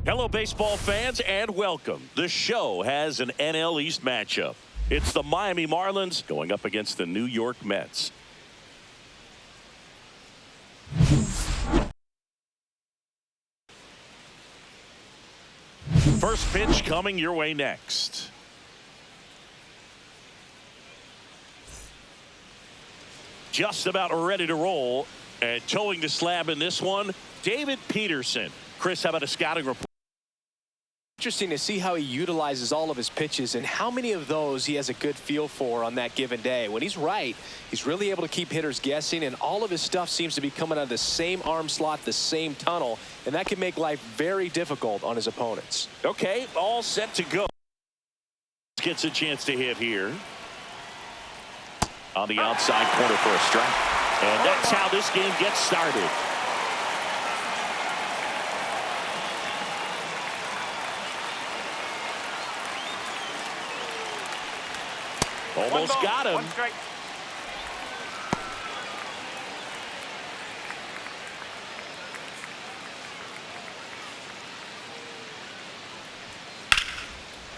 Hello, baseball fans, and welcome. The show has an NL East matchup. It's the Miami Marlins going up against the New York Mets. First pitch coming your way next. Just about ready to roll, and towing the slab in this one, David Peterson. Chris, how about a scouting report? Interesting to see how he utilizes all of his pitches and how many of those he has a good feel for on that given day. When he's right, he's really able to keep hitters guessing, and all of his stuff seems to be coming out of the same arm slot, the same tunnel, and that can make life very difficult on his opponents. Okay, all set to go. Gets a chance to hit here. On the outside corner for a strike. And that's how this game gets started. Almost got him.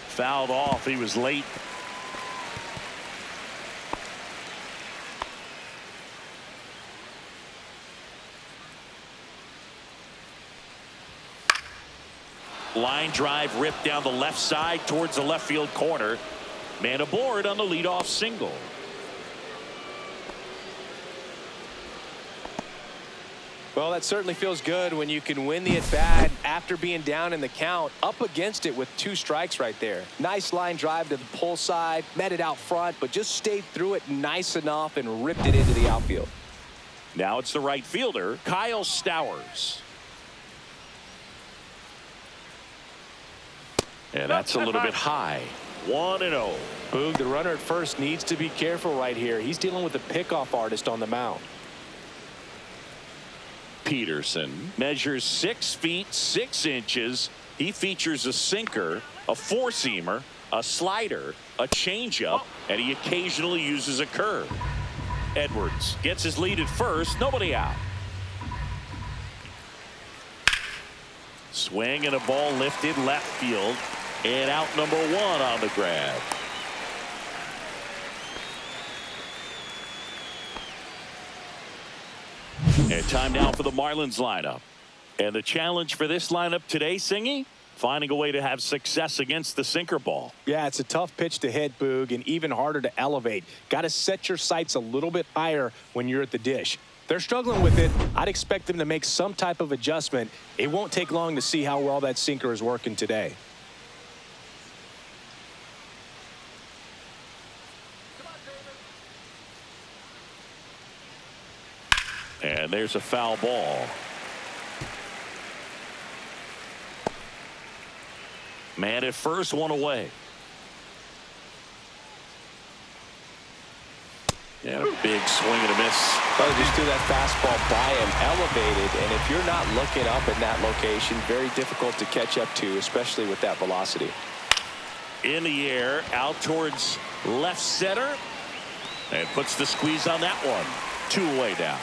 Fouled off. He was late. Line drive ripped down the left side towards the left field corner. Man aboard on the leadoff single. Well, that certainly feels good when you can win the at-bat after being down in the count, up against it with 2 strikes right there. Nice line drive to the pull side, met it out front, but just stayed through it nice enough and ripped it into the outfield. Now it's the right fielder, Kyle Stowers. And that's a little bit high. 1-0. Boog, the runner at first needs to be careful right here. He's dealing with a pickoff artist on the mound. Peterson measures 6 feet 6 inches. He features a sinker, a 4-seamer, a slider, a changeup, and he occasionally uses a curve. Edwards gets his lead at first. Nobody out. Swing and a ball lifted left field. And out number 1 on the grab. And time now for the Marlins lineup. And the challenge for this lineup today, Singy, finding a way to have success against the sinker ball. Yeah, it's a tough pitch to hit, Boog, and even harder to elevate. Got to set your sights a little bit higher when you're at the dish. They're struggling with it. I'd expect them to make some type of adjustment. It won't take long to see how well that sinker is working today. And there's a foul ball. Man at first, 1 away. And a big swing and a miss. Well, just threw that fastball by him, elevated, and if you're not looking up in that location, very difficult to catch up to, especially with that velocity. In the air, out towards left center, and puts the squeeze on that one. 2 away down.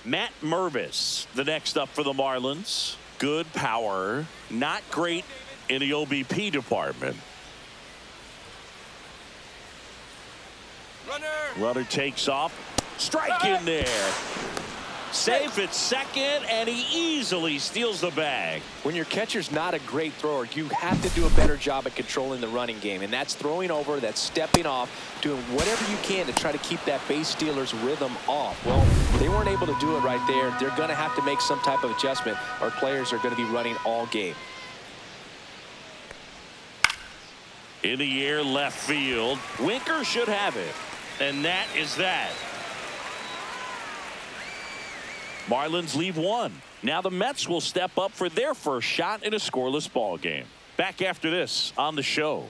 Matt Mervis, the next up for the Marlins. Good power, not great in the OBP department. Runner takes off. Strike in there. Safe at second, and he easily steals the bag. When your catcher's not a great thrower, you have to do a better job at controlling the running game, and that's throwing over, that's stepping off, doing whatever you can to try to keep that base stealer's rhythm off. Well, they weren't able to do it right there. They're going to have to make some type of adjustment. Our players are going to be running all game. In the air, left field. Winker should have it, and that is that. Marlins leave 1. Now the Mets will step up for their first shot in a scoreless ball game. Back after this on the show.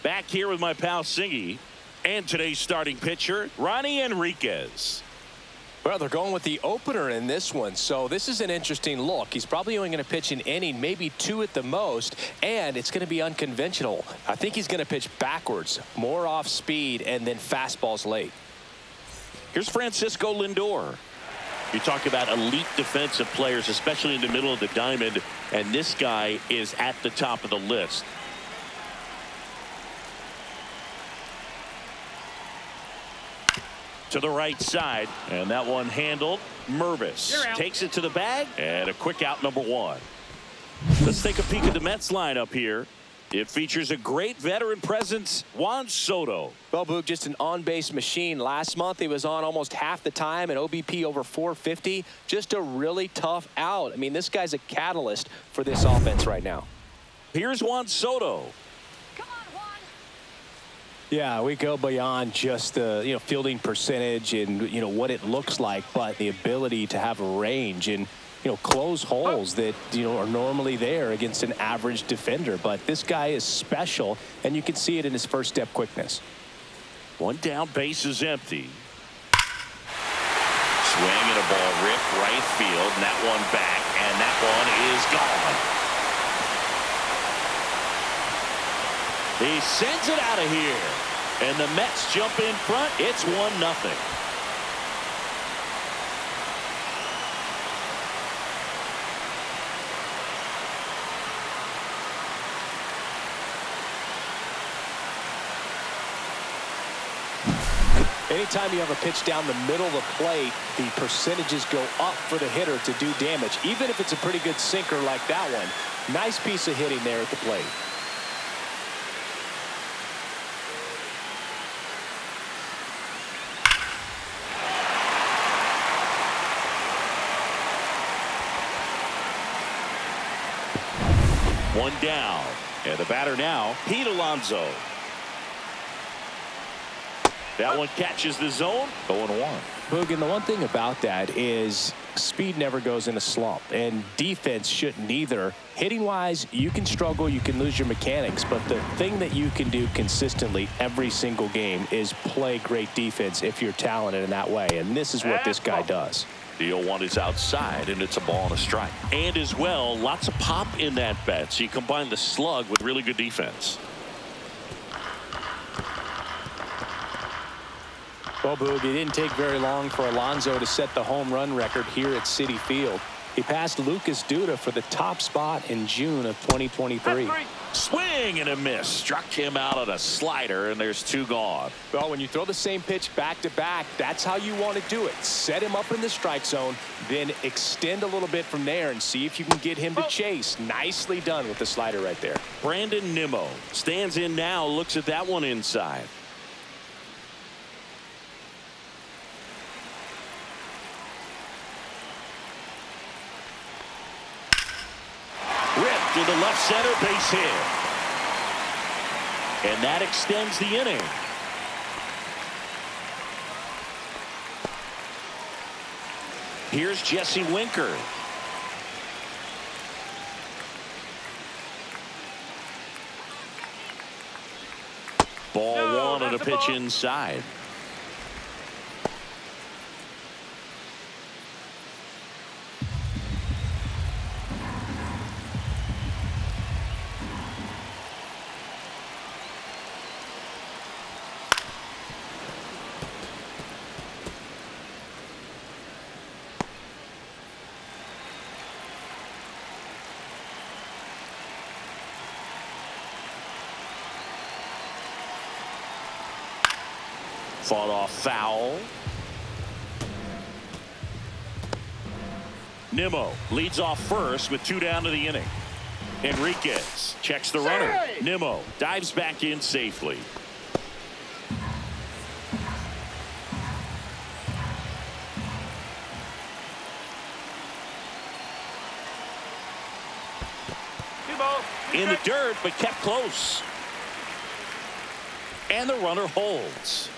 Back here with my pal Singy and today's starting pitcher, Ronnie Enriquez. Well, they're going with the opener in this one, so this is an interesting look. He's probably only going to pitch an inning, maybe two at the most, and it's going to be unconventional. I think he's going to pitch backwards, more off speed, and then fastballs late. Here's Francisco Lindor. You talk about elite defensive players, especially in the middle of the diamond, and this guy is at the top of the list. To the right side, and that one handled. Mervis takes it to the bag, and a quick out, number one. Let's take a peek at the Mets lineup here. It features a great veteran presence, Juan Soto. Well, Boog, just an on-base machine. Last month, he was on almost half the time, an OBP over 450. Just a really tough out. I mean, this guy's a catalyst for this offense right now. Here's Juan Soto. Yeah, we go beyond just the fielding percentage and what it looks like, but the ability to have a range and close holes that are normally there against an average defender. But this guy is special, and you can see it in his first step quickness. One down, base is empty. Swing and a ball ripped right field, and that one back, and that one is gone. He sends it out of here, and the Mets jump in front. It's 1-0. Anytime you have a pitch down the middle of the plate, the percentages go up for the hitter to do damage, even if it's a pretty good sinker like that one. Nice piece of hitting there at the plate. One down, and the batter now, Pete Alonso. That one catches the zone. 0-1. Boog, and the one thing about that is speed never goes in a slump, and defense shouldn't either. Hitting wise, you can struggle, you can lose your mechanics, but the thing that you can do consistently every single game is play great defense if you're talented in that way, and this is what this guy does. The 0-1 is outside, and it's a ball and a strike. And as well, lots of pop in that bat. So you combine the slug with really good defense. Well, Boog, it didn't take very long for Alonso to set the home run record here at Citi Field. He passed Lucas Duda for the top spot in June of 2023. Swing and a miss. Struck him out on a slider, and there's two gone. Well, when you throw the same pitch back to back, that's how you want to do it. Set him up in the strike zone, then extend a little bit from there and see if you can get him to chase. Nicely done with the slider right there. Brandon Nimmo stands in now, looks at that one inside. Ripped to the left center, base hit. And that extends the inning. Here's Jesse Winker. Ball one on a pitch inside. Fought off foul. Nimmo leads off first with two down to the inning. Enriquez checks the runner. Nimmo dives back in safely. In the dirt, but kept close. And the runner holds.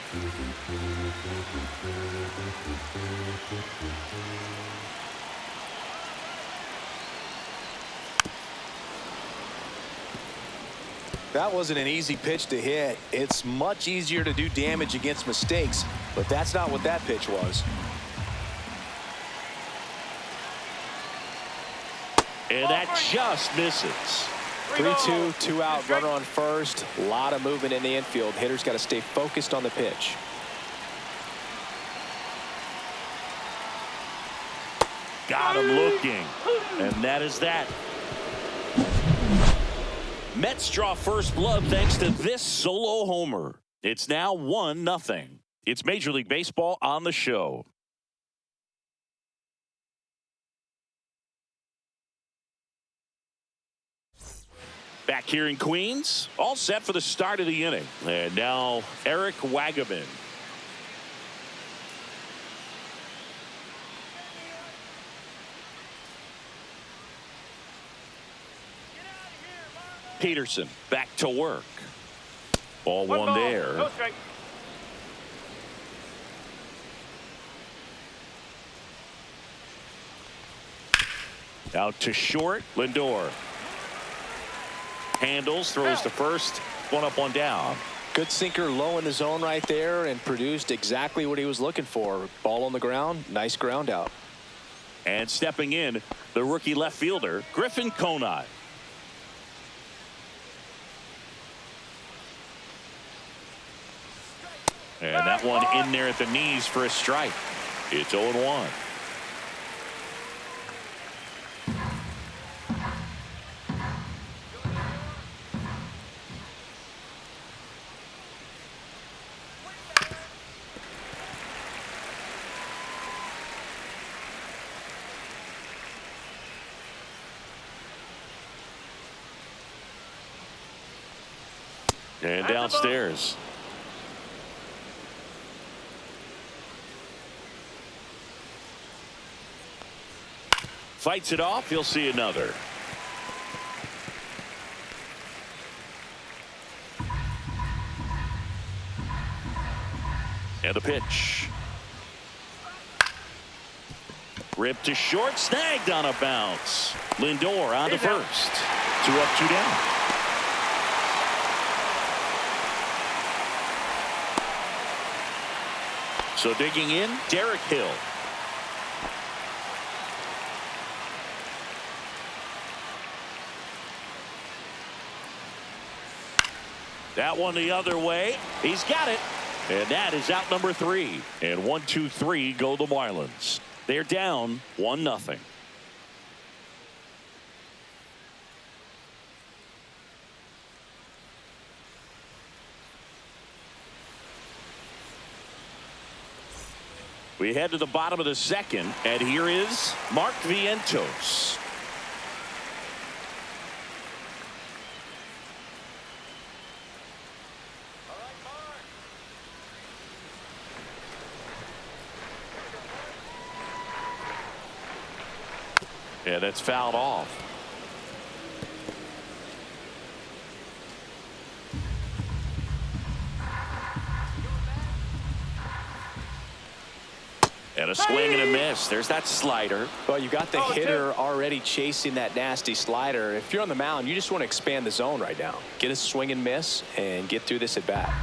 That wasn't an easy pitch to hit. It's much easier to do damage against mistakes, but that's not what that pitch was. And that just misses. 3-2, 2 out, runner on first. A lot of movement in the infield. Hitter's got to stay focused on the pitch. Got him looking. And that is that. Mets draw first blood thanks to this solo homer. It's now 1-0. It's Major League Baseball on the show. Back here in Queens, all set for the start of the inning. And now Eric Wagaman. Peterson back to work. Ball one there. No strike. Out to short. Lindor handles, throws to first. One up, one down. Good sinker low in the zone right there and produced exactly what he was looking for. Ball on the ground. Nice ground out. And stepping in, the rookie left fielder, Griffin Conine. And that one in there at the knees for a strike. It's 0-1. And downstairs. Fights it off. He'll see another. And the pitch. Ripped to short. Snagged on a bounce. Lindor on to first. 2 up, 2 down. So digging in, Derek Hill. That one the other way. He's got it. And that is out number 3. And 1, 2, 3 go the Marlins. They're down 1-0. We head to the bottom of the second, and here is Mark Vientos. Yeah, that's fouled off. And a swing and a miss. There's that slider. Well, you got the hitter already chasing that nasty slider. If you're on the mound, you just want to expand the zone right now. Get a swing and miss and get through this at bat.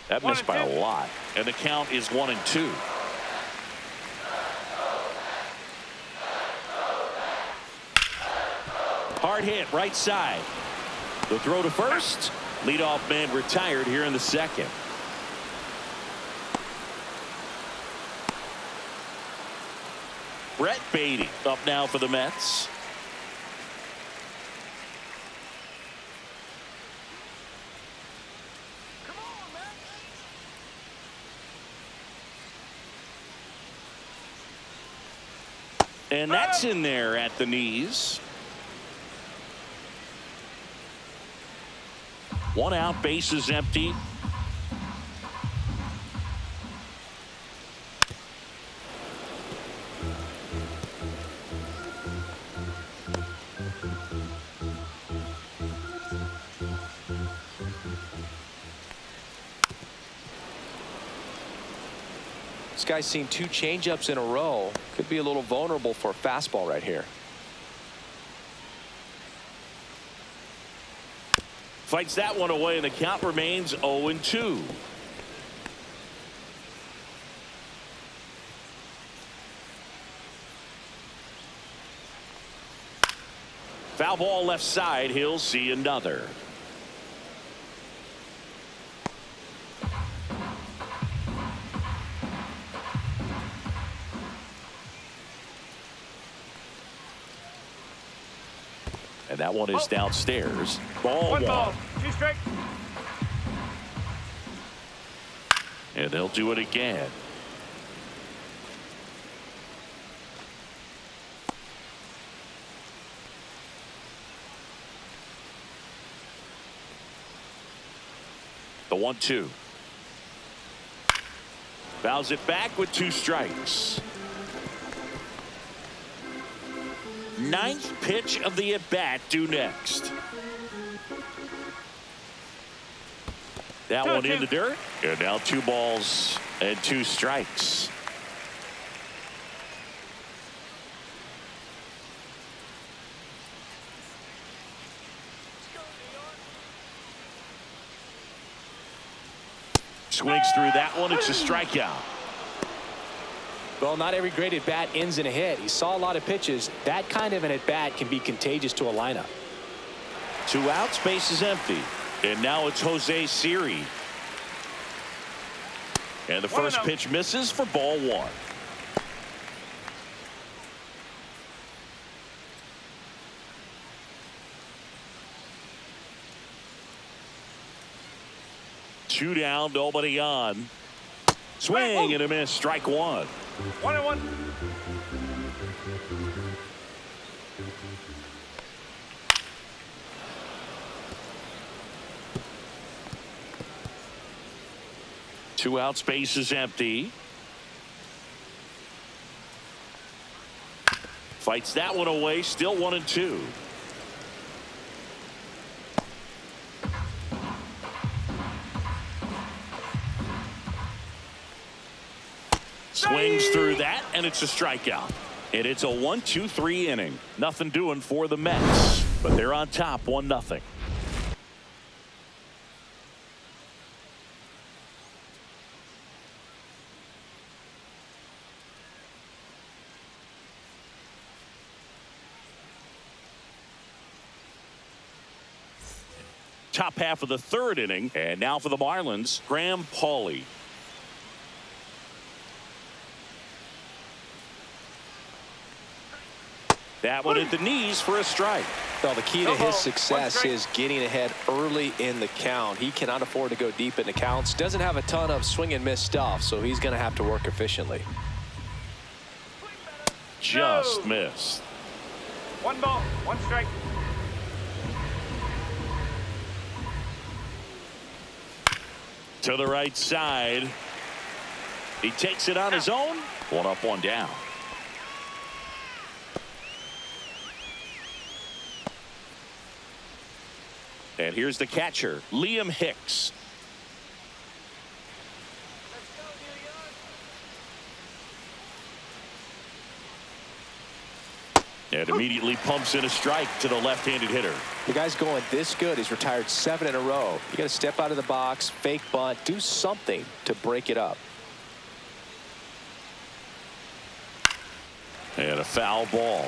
That missed by a lot. And the count is 1-2. Hard hit right side. The throw to first. Leadoff man retired here in the second. Brett Beatty up now for the Mets. And that's in there at the knees. 1 out, bases empty. This guy's seen 2 changeups in a row. Could be a little vulnerable for a fastball right here. Fights that one away, and the count remains 0-2. Foul ball left side. He'll see another. And that one is downstairs. Ball one. Ball. 2 strike. And they'll do it again. The 1-2. Fouls it back with 2 strikes. 9th pitch of the at-bat due next. That one in the dirt. And now 2 balls and 2 strikes. Swings through that one. It's a strikeout. Well, not every great at bat ends in a hit. He saw a lot of pitches. That kind of an at bat can be contagious to a lineup. 2 outs, base is empty. And now it's Jose Siri. And the first pitch misses for ball 1. Two down, nobody on. Swing and a miss, strike 1. 1-1. Two outs, base is empty. Fights that one away, still 1-2. Swings through that, and it's a strikeout. And it's a 1-2-3 inning. Nothing doing for the Mets, but they're on top 1-0. Top half of the 3rd inning, and now for the Marlins, Graham Pauley. That one at the knees for a strike. Well, the key to his success is getting ahead early in the count. He cannot afford to go deep in the counts. Doesn't have a ton of swing and miss stuff, so he's going to have to work efficiently. Just missed. 1 ball, 1 strike. To the right side. He takes it on his own. 1 up, 1 down. And here's the catcher, Liam Hicks. And immediately pumps in a strike to the left-handed hitter. The guy's going this good. He's retired 7 in a row. You got to step out of the box, fake bunt, do something to break it up. And a foul ball.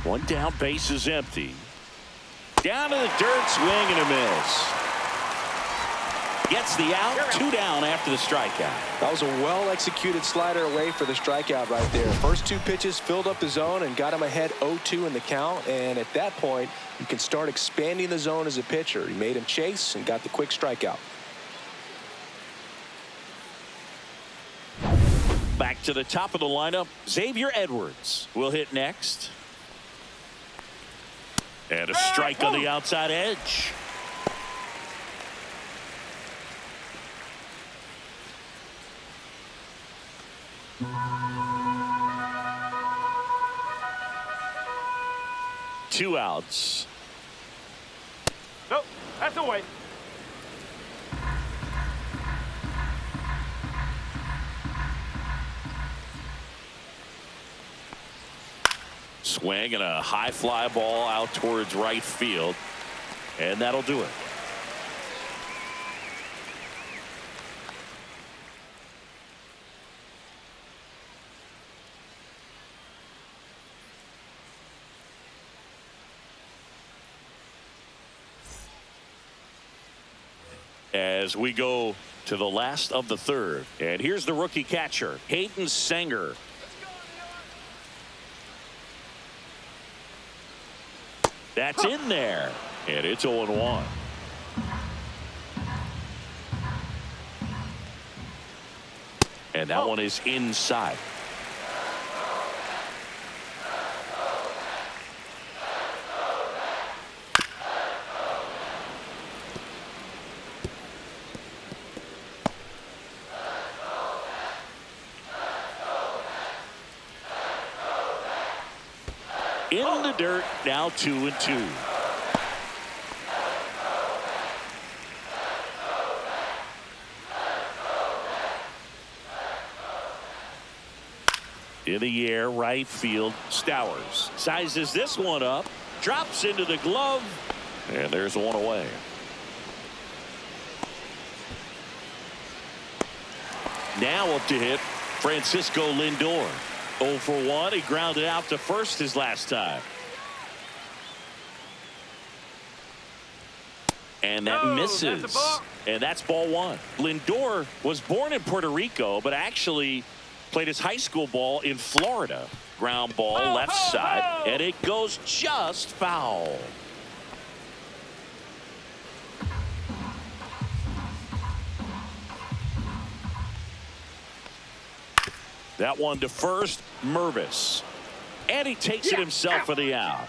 One down, base is empty. Down to the dirt, swing and a miss. Gets the out, 2 down after the strikeout. That was a well-executed slider away for the strikeout right there. First 2 pitches filled up the zone and got him ahead 0-2 in the count. And at that point, you can start expanding the zone as a pitcher. He made him chase and got the quick strikeout. Back to the top of the lineup, Xavier Edwards will hit next. And a strike on the outside edge. Two outs. Nope, that's away. Swing and a high fly ball out towards right field. And that'll do it. as we go to the last of the third. And here's the rookie catcher, Hayden Sanger. That's in there, and it's 0-1. And that one is inside. In the dirt, now 2-2. In the air, right field, Stowers sizes this one up, drops into the glove, and there's one away. Now up to hit, Francisco Lindor. 0 for 1. He grounded out to first his last time. And that misses. And that's ball one. Lindor was born in Puerto Rico, but actually played his high school ball in Florida. Ground ball left side, and it goes just foul. That one to first, Mervis. And he takes it himself for the out.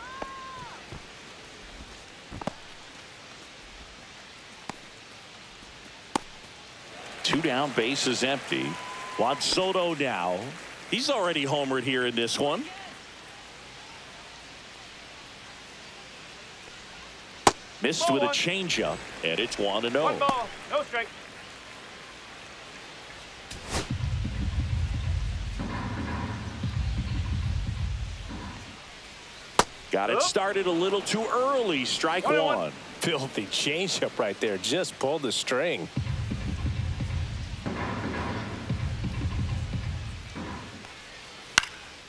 Two down, bases empty. Juan Soto now. He's already homered here in this one. Missed with a changeup, and it's 1-0. 1 ball, no strike. Got it started a little too early. Strike one. Filthy changeup right there. Just pulled the string.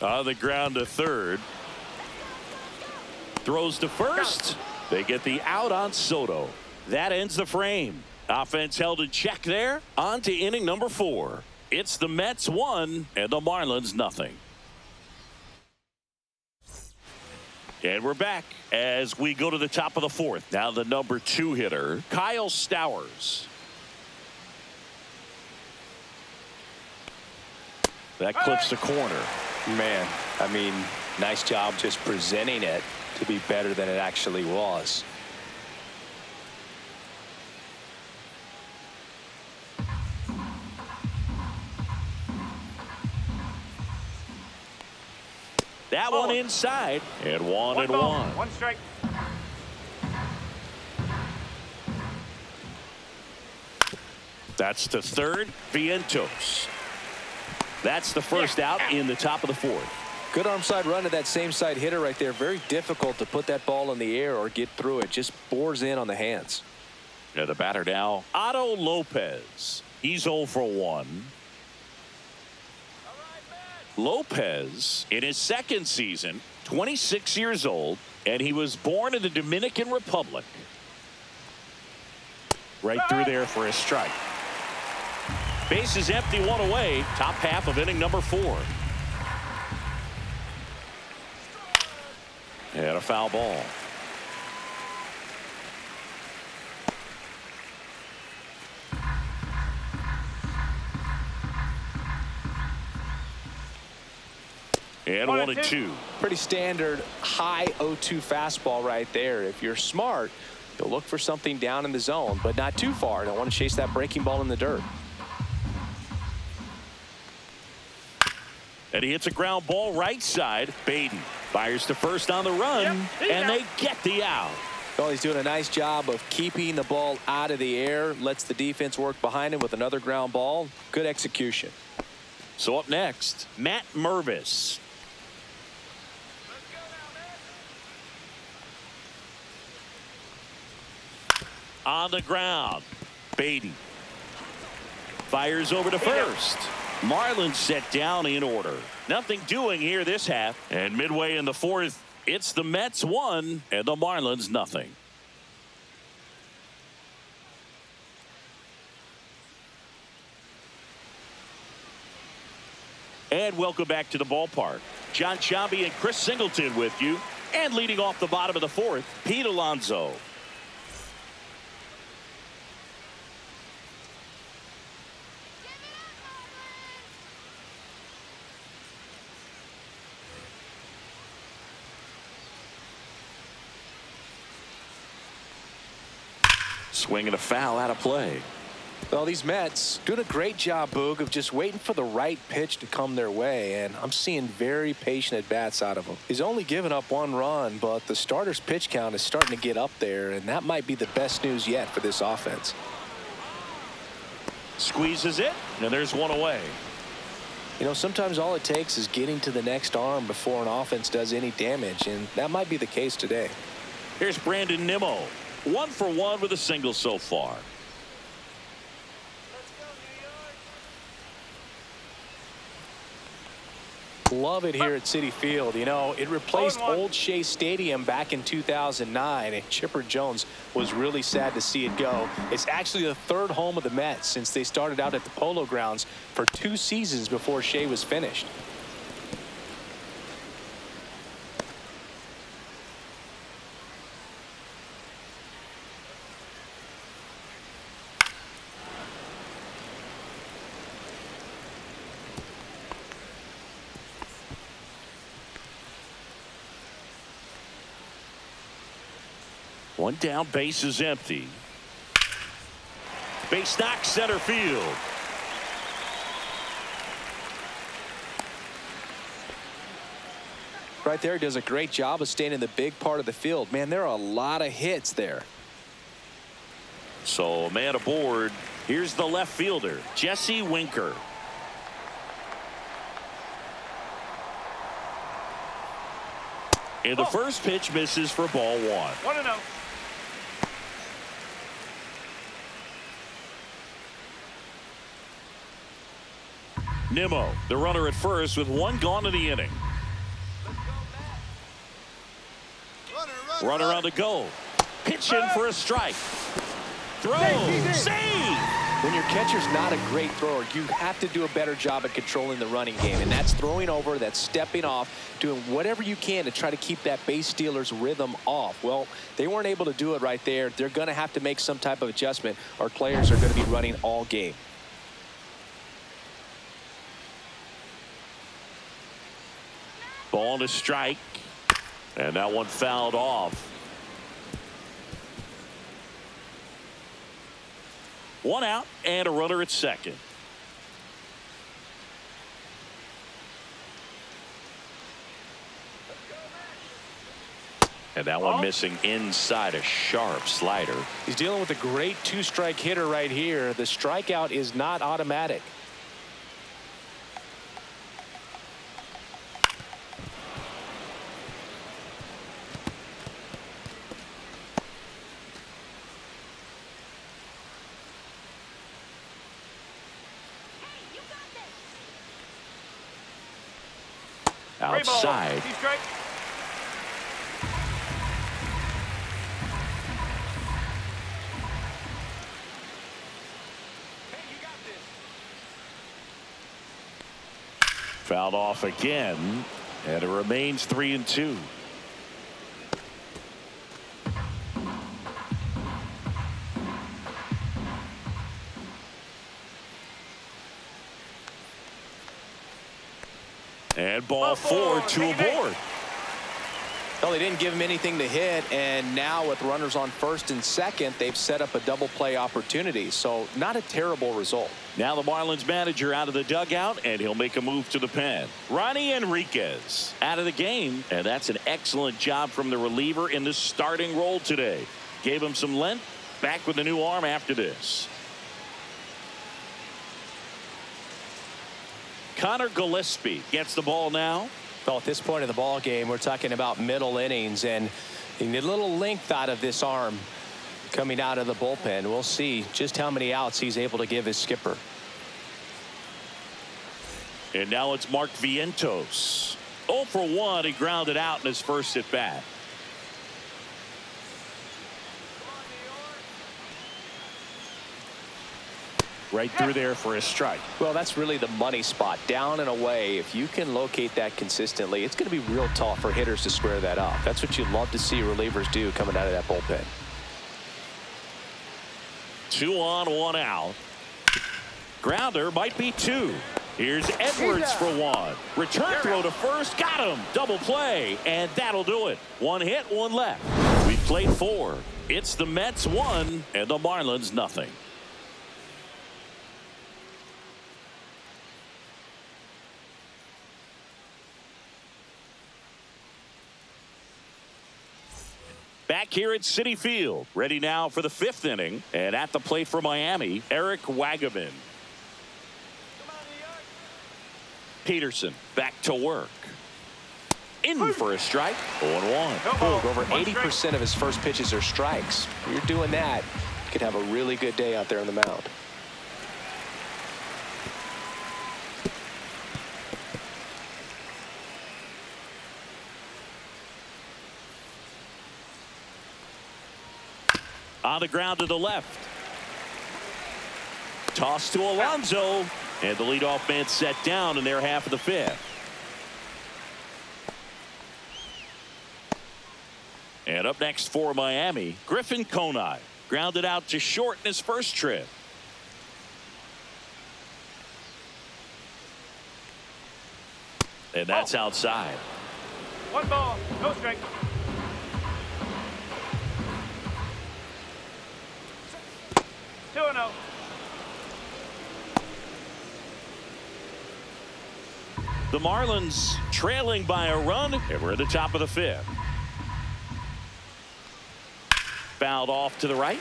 On the ground to third. Throws to first. They get the out on Soto. That ends the frame. Offense held in check there. On to inning number 4. It's the Mets 1 and the Marlins nothing. And we're back as we go to the top of the 4th. Now the number 2 hitter, Kyle Stowers. That clips the corner. Man, I mean, nice job just presenting it to be better than it actually was. That one inside, and 1-1. 1 strike. That's to third, Vientos. That's the first out in the top of the 4th. Good arm side run to that same side hitter right there. Very difficult to put that ball in the air or get through it. Just bores in on the hands. Yeah, the batter now, Otto Lopez. He's 0 for 1. Lopez, in his second season, 26 years old, and he was born in the Dominican Republic. Right through there for a strike. Bases empty, 1 away. Top half of inning number 4. And a foul ball. And 1-2. Pretty standard high 0-2 fastball right there. If you're smart, you'll look for something down in the zone, but not too far. Don't want to chase that breaking ball in the dirt. And he hits a ground ball right side. Baden fires to first on the run, and they get the out. Well, he's doing a nice job of keeping the ball out of the air. Lets the defense work behind him with another ground ball. Good execution. So up next, Matt Mervis. On the ground, Baden fires over to first. Marlins set down in order. Nothing doing here this half. And midway in the 4th, it's the Mets 1 and the Marlins nothing. And welcome back to the ballpark. John Chambi and Chris Singleton with you. And leading off the bottom of the fourth, Pete Alonso. Swinging a foul out of play. Well, these Mets doing a great job, Boog, of just waiting for the right pitch to come their way, and I'm seeing very patient at-bats out of him. He's only given up 1 run, but the starter's pitch count is starting to get up there, and that might be the best news yet for this offense. Squeezes it, and there's 1 away. You know, sometimes all it takes is getting to the next arm before an offense does any damage, and that might be the case today. Here's Brandon Nimmo. 1 for 1 with a single so far. Love it here at Citi Field. You know, it replaced old Shea Stadium back in 2009, and Chipper Jones was really sad to see it go. It's actually the 3rd home of the Mets since they started out at the Polo Grounds for 2 seasons before Shea was finished. One down, base is empty. Base knock, center field. Right there, does a great job of staying in the big part of the field. Man, there are a lot of hits there. So a man aboard. Here's the left fielder, Jesse Winker. And the first pitch misses for ball 1. 1-0. Nimmo, the runner at first with 1 gone in the inning. Runner on the go. Pitch in for a strike. Throw. Save. When your catcher's not a great thrower, you have to do a better job at controlling the running game, and that's throwing over, that's stepping off, doing whatever you can to try to keep that base stealer's rhythm off. Well, they weren't able to do it right there. They're going to have to make some type of adjustment, or players are going to be running all game. Ball to strike, and that one fouled off. 1 out and a runner at second. And that one missing inside, a sharp slider. He's dealing with a great 2-strike hitter right here. The strikeout is not automatic. Outside. Fouled off again, and it remains 3-2. And ball 4, 2 aboard. Well, they didn't give him anything to hit, and now with runners on first and second, they've set up a double play opportunity. So not a terrible result. Now the Marlins manager out of the dugout, and he'll make a move to the pen. Ronnie Enriquez out of the game, and that's an excellent job from the reliever in the starting role today. Gave him some length, back with a new arm after this. Connor Gillespie gets the ball now. Well, at this point in the ball game, we're talking about middle innings, and you need a little length out of this arm coming out of the bullpen. We'll see just how many outs he's able to give his skipper. And now it's Mark Vientos. 0 for 1. He grounded out in his first at bat. Right through there for a strike. Well, that's really the money spot. Down and away. If you can locate that consistently, it's going to be real tough for hitters to square that up. That's what you love to see relievers do coming out of that bullpen. 2 on, 1 out. Grounder might be 2. Here's Edwards for 1. Return throw to first. Got him. Double play. And that'll do it. 1 hit, 1 left. We've played 4. It's the Mets 1 and the Marlins nothing. Back here at Citi Field, ready now for the 5th inning, and at the plate for Miami, Eric Wagaman. Peterson back to work. In for a strike. 0-1. Over 80% of his first pitches are strikes. If you're doing that, you could have a really good day out there on the mound. On the ground to the left. Toss to Alonso. And the leadoff man set down in their half of the 5th. And up next for Miami, Griffin Conine. Grounded out to short in his first trip. And that's outside. 1 ball, no strike. Two and oh. The Marlins trailing by a run, and we're at the top of the 5th. Fouled off to the right.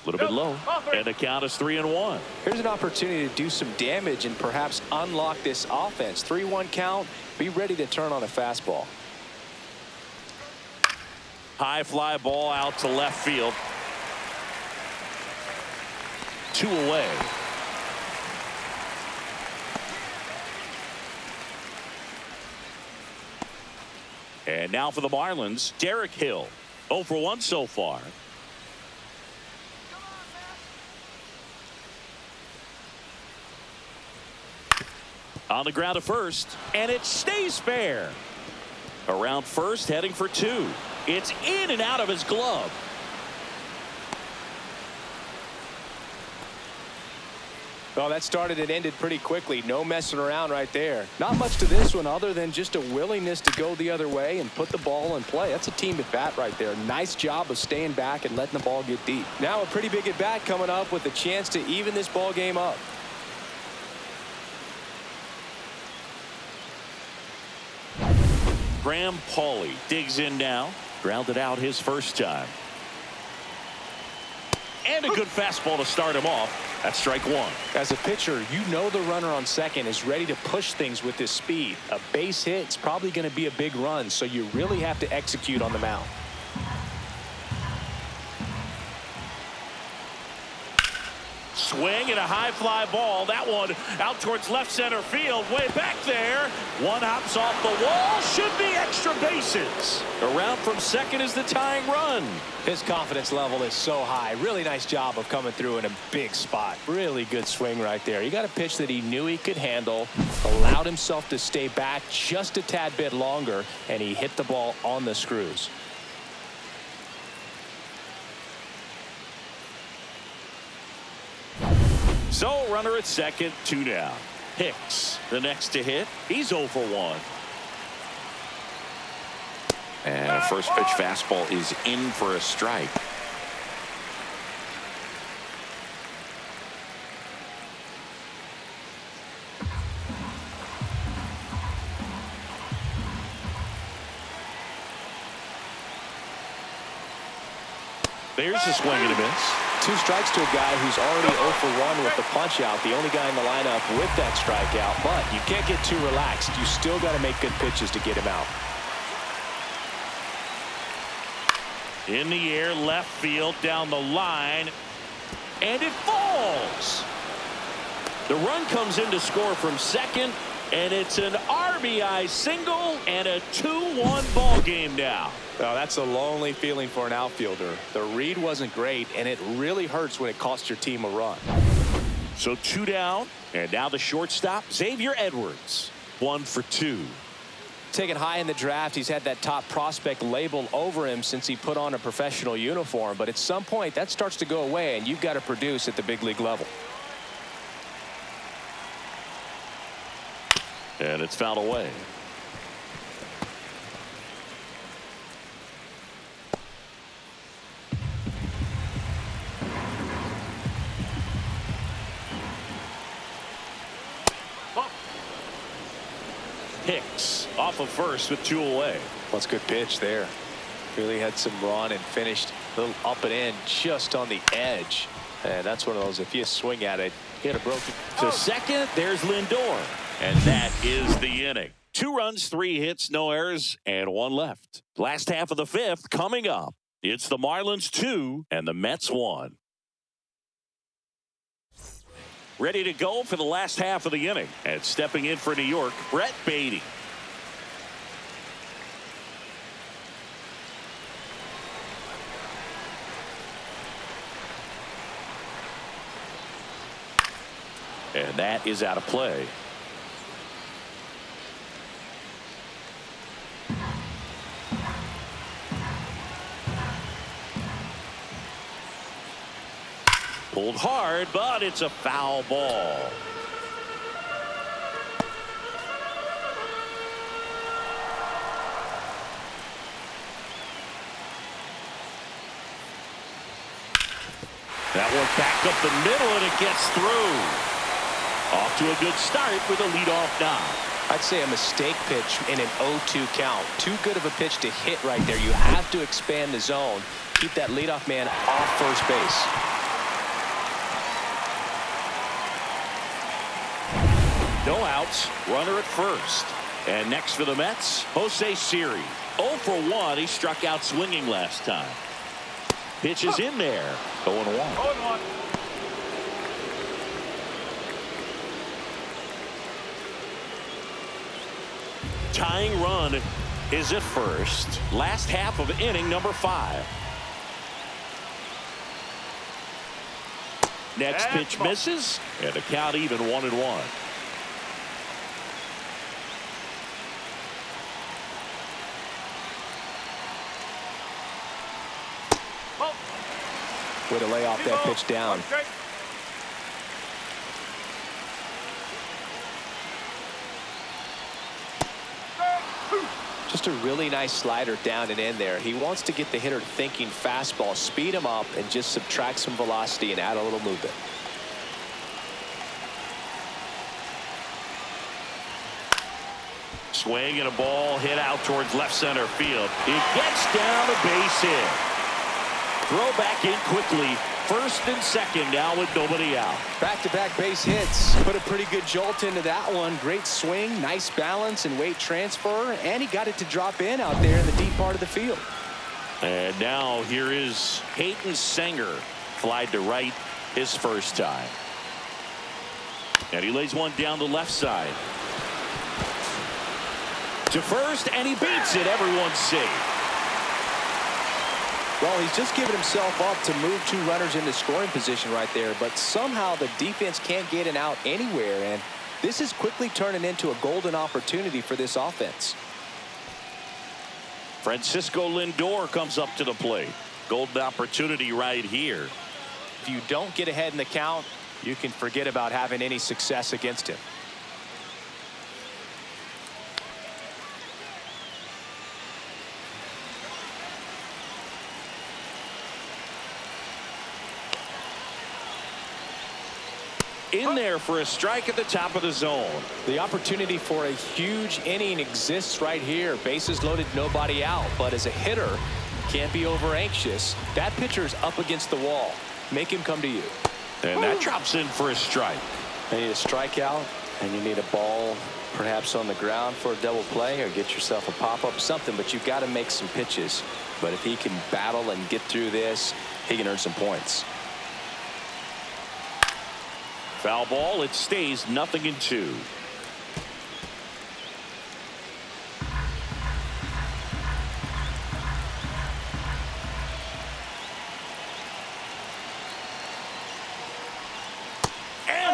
A little bit low, and the count is 3-1. Here's an opportunity to do some damage and perhaps unlock this offense. 3-1 count. Be ready to turn on a fastball. High fly ball out to left field. 2 away. And now for the Marlins, Derek Hill. 0 for 1 so far. On the ground to first, and it stays fair. Around first, heading for 2. It's in and out of his glove. Well, that started and ended pretty quickly. No messing around right there. Not much to this one other than just a willingness to go the other way and put the ball in play. That's a team at bat right there. Nice job of staying back and letting the ball get deep. Now a pretty big at bat coming up with a chance to even this ball game up. Graham Pauley digs in now. Grounded out his first time. And a good fastball to start him off. That's strike 1. As a pitcher, you know the runner on second is ready to push things with his speed. A base hit is probably going to be a big run, so you really have to execute on the mound. Swing and a high fly ball. That one out towards left center field. Way back there. One hops off the wall. Should be extra bases. Around from second is the tying run. His confidence level is so high. Really nice job of coming through in a big spot. Really good swing right there. He got a pitch that he knew he could handle. Allowed himself to stay back just a tad bit longer. And he hit the ball on the screws. So runner at second, 2 down. Hicks the next to hit. He's 0 for 1. And a first pitch fastball is in for a strike. There's a swing and a miss. 2 strikes to a guy who's already 0 for 1 with the punch out. The only guy in the lineup with that strikeout. But you can't get too relaxed. You still got to make good pitches to get him out. In the air, left field, down the line. And it falls. The run comes in to score from second. And it's an RBI RBI single and a 2-1 ball game now. Well, that's a lonely feeling for an outfielder. The read wasn't great, and it really hurts when it costs your team a run. So 2 down, and now the shortstop, Xavier Edwards, 1 for 2. Taken high in the draft, he's had that top prospect label over him since he put on a professional uniform. But at some point, that starts to go away, and you've got to produce at the big league level. And it's fouled away. Hicks off of first with 2 away. What's good pitch there. Really had some run and finished a little up and in just on the edge. And that's one of those, if you swing at it, you get a broken. To second, there's Lindor. And that is the inning. 2 runs, 3 hits, no errors, and 1 left. Last half of the 5th coming up. It's the Marlins 2 and the Mets 1. Ready to go for the last half of the inning. And stepping in for New York, Brett Beatty. And that is out of play. Pulled hard, but it's a foul ball. That one back up the middle, and it gets through. Off to a good start with a leadoff knock. I'd say a mistake pitch in an 0-2 count. Too good of a pitch to hit right there. You have to expand the zone. Keep that leadoff man off first base. No outs, runner at first. And next for the Mets, Jose Siri. 0 for 1. He struck out swinging last time. Pitch is in there. 0-1. 0-1. Tying run is at first. Last half of inning number 5. Next pitch misses, and the count even 1-1. Way to lay off that pitch down. Just a really nice slider down and in there. He wants to get the hitter thinking fastball, speed him up, and just subtract some velocity and add a little movement. Swing and a ball hit out towards left center field. It gets down a base hit. Throw back in quickly. First and second now with nobody out. Back-to-back base hits. Put a pretty good jolt into that one. Great swing, nice balance and weight transfer, and he got it to drop in out there in the deep part of the field. And now here is Peyton Senger. Flied to right his first time. And he lays one down the left side. To first, and he beats it. Everyone's safe. Well, he's just given himself up to move 2 runners into scoring position right there, but somehow the defense can't get an out anywhere, and this is quickly turning into a golden opportunity for this offense. Francisco Lindor comes up to the plate. Golden opportunity right here. If you don't get ahead in the count, you can forget about having any success against him. In there for a strike at the top of the zone. The opportunity for a huge inning exists right here. Bases loaded, nobody out. But as a hitter, can't be over anxious. That pitcher's up against the wall. Make him come to you. And that drops in for a strike. You need a strikeout, and you need a ball perhaps on the ground for a double play, or get yourself a pop-up, something. But you've got to make some pitches. But if he can battle and get through this, he can earn some points. Foul ball. It stays 0-2.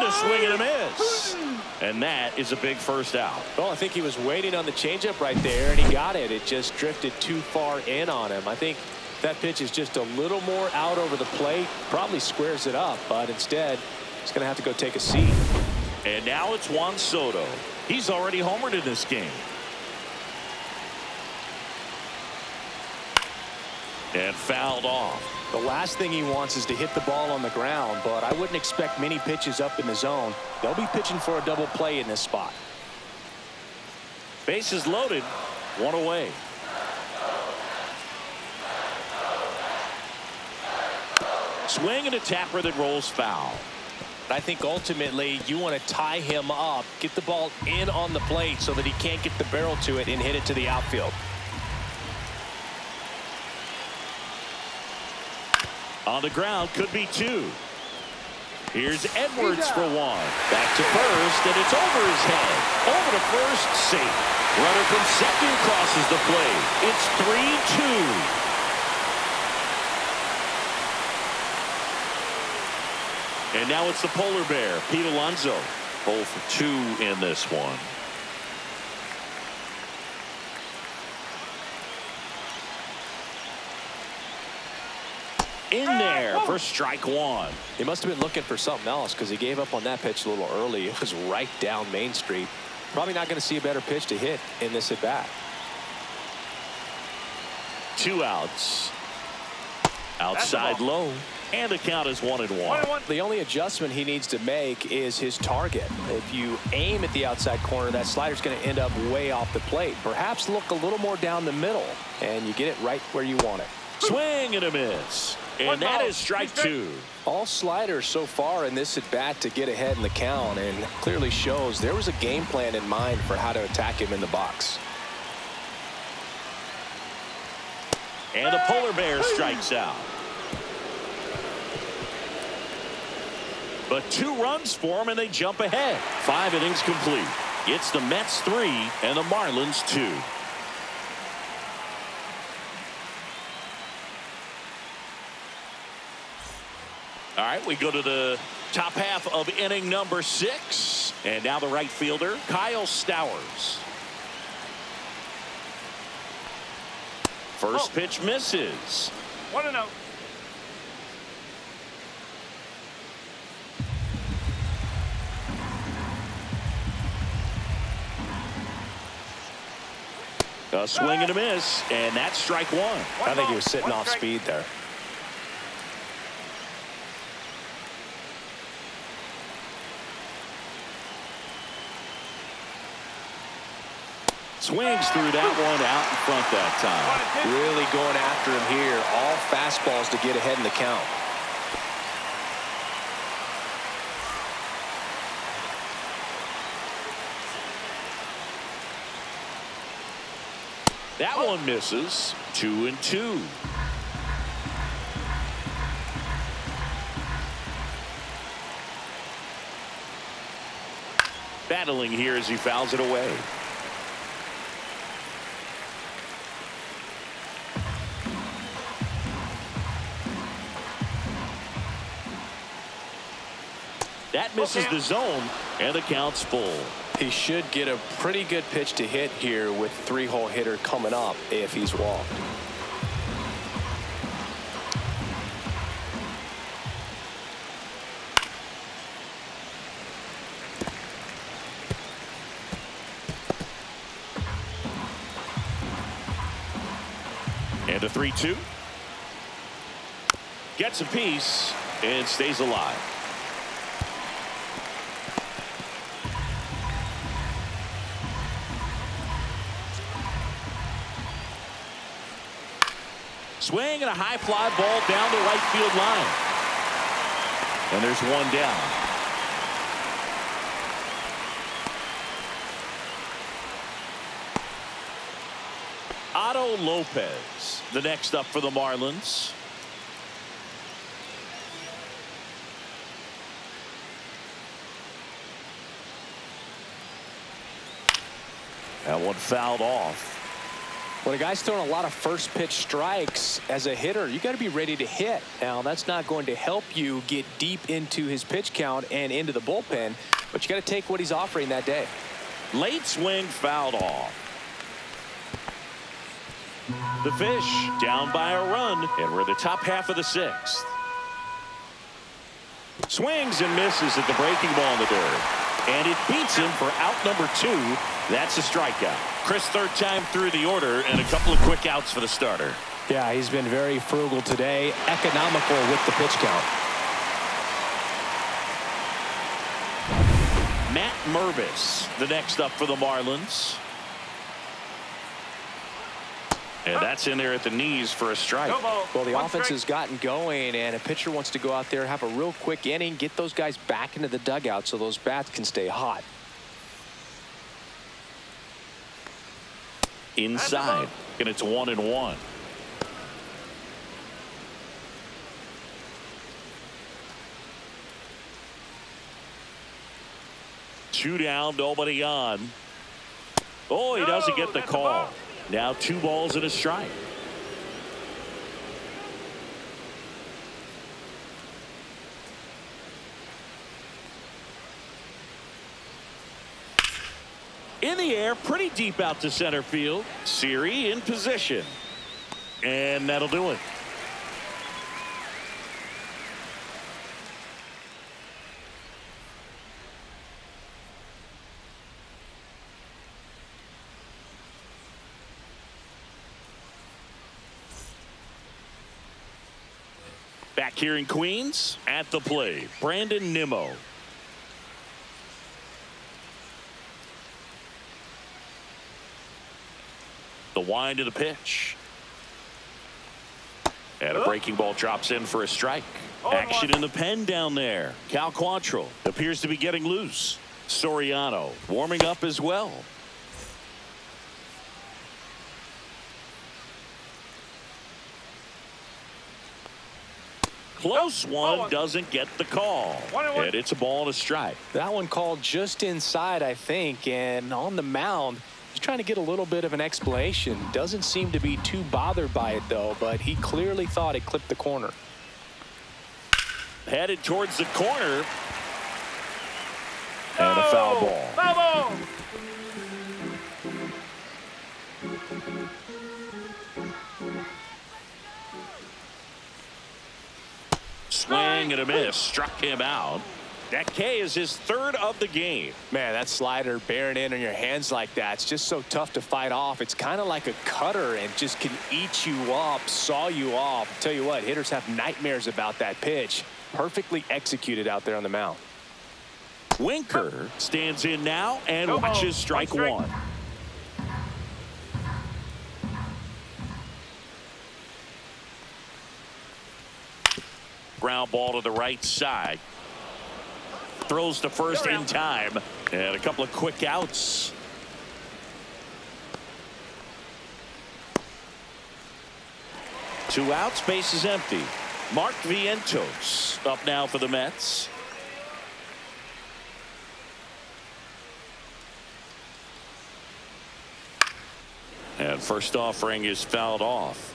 a swing and a miss. And that is a big first out. Well, I think he was waiting on the changeup right there, and he got it. It just drifted too far in on him. I think that pitch is just a little more out over the plate. Probably squares it up, but instead, he's going to have to go take a seat. And now it's Juan Soto. He's already homered in this game. And fouled off. The last thing he wants is to hit the ball on the ground, but I wouldn't expect many pitches up in the zone. They'll be pitching for a double play in this spot. Bases loaded, one away. Swing and a tapper that rolls foul. I think ultimately you want to tie him up, get the ball in on the plate so that he can't get the barrel to it and hit it to the outfield. On the ground, could be two. Here's Edwards for one. Back to first, and it's over his head. Over to first, safe. Runner from second crosses the plate. It's 3-2. And now it's the polar bear, Pete Alonso. 0 for 2 in this one. In there for strike one. He must have been looking for something else because he gave up on that pitch a little early. It was right down Main Street. Probably not going to see a better pitch to hit in this at bat. 2 outs. Outside low. And the count is 1-1. The only adjustment he needs to make is his target. If you aim at the outside corner, that slider's going to end up way off the plate. Perhaps look a little more down the middle, and you get it right where you want it. Swing and a miss. And that is strike 2. All sliders so far in this at bat to get ahead in the count, and clearly shows there was a game plan in mind for how to attack him in the box. And the polar bear strikes out. But 2 runs for him, and they jump ahead. 5 innings complete. It's the Mets 3 and the Marlins 2. All right, we go to the top half of inning number 6. And now the right fielder, Kyle Stowers. First pitch misses. 1-0. A swing and a miss, and that's strike 1. I think he was sitting off speed there. Swings through that one out in front that time. Really going after him here. All fastballs to get ahead in the count. That one misses. 2-2. Battling here as he fouls it away. That misses the zone, and the count's full. He should get a pretty good pitch to hit here with 3-hole hitter coming up if he's walked. And a 3-2. Gets a piece and stays alive. Swing and a high fly ball down the right field line. And there's one down. Otto Lopez, the next up for the Marlins. That one fouled off. When a guy's throwing a lot of first pitch strikes as a hitter, you got to be ready to hit. Now, that's not going to help you get deep into his pitch count and into the bullpen, but you got to take what he's offering that day. Late swing fouled off. The Fish down by a run, and we're the top half of the 6th. Swings and misses at the breaking ball in the dirt. And it beats him for out number 2. That's a strikeout. Chris, third time through the order, and a couple of quick outs for the starter. Yeah, he's been very frugal today, economical with the pitch count. Matt Mervis, the next up for the Marlins. And that's in there at the knees for a strike. Well, the offense has gotten going, and a pitcher wants to go out there, have a real quick inning, get those guys back into the dugout so those bats can stay hot. Inside, and it's 1-1. Two down, nobody on. Oh, he doesn't get the call. Now 2 balls and a strike. In the air, pretty deep out to center field. Siri in position. And that'll do it. Back here in Queens, at the plate, Brandon Nimmo. The wind of the pitch. And a breaking ball drops in for a strike. Action in the pen down there. Cal Quantrill appears to be getting loose. Soriano warming up as well. Close one, doesn't get the call. And it's a ball and a strike. That one called just inside, I think, and on the mound, he's trying to get a little bit of an explanation. Doesn't seem to be too bothered by it, though, but he clearly thought it clipped the corner. Headed towards the corner. And a foul ball. Foul ball. Swing and a miss. Struck him out. That K is his 3rd of the game. Man, that slider bearing in on your hands like that, it's just so tough to fight off. It's kind of like a cutter and just can eat you up, saw you off. Tell you what, hitters have nightmares about that pitch. Perfectly executed out there on the mound. Winker stands in now and watches strike 1. Ground ball to the right side. Throws to first in time. And a couple of quick outs. Two outs, base is empty. Mark Vientos up now for the Mets. And first offering is fouled off.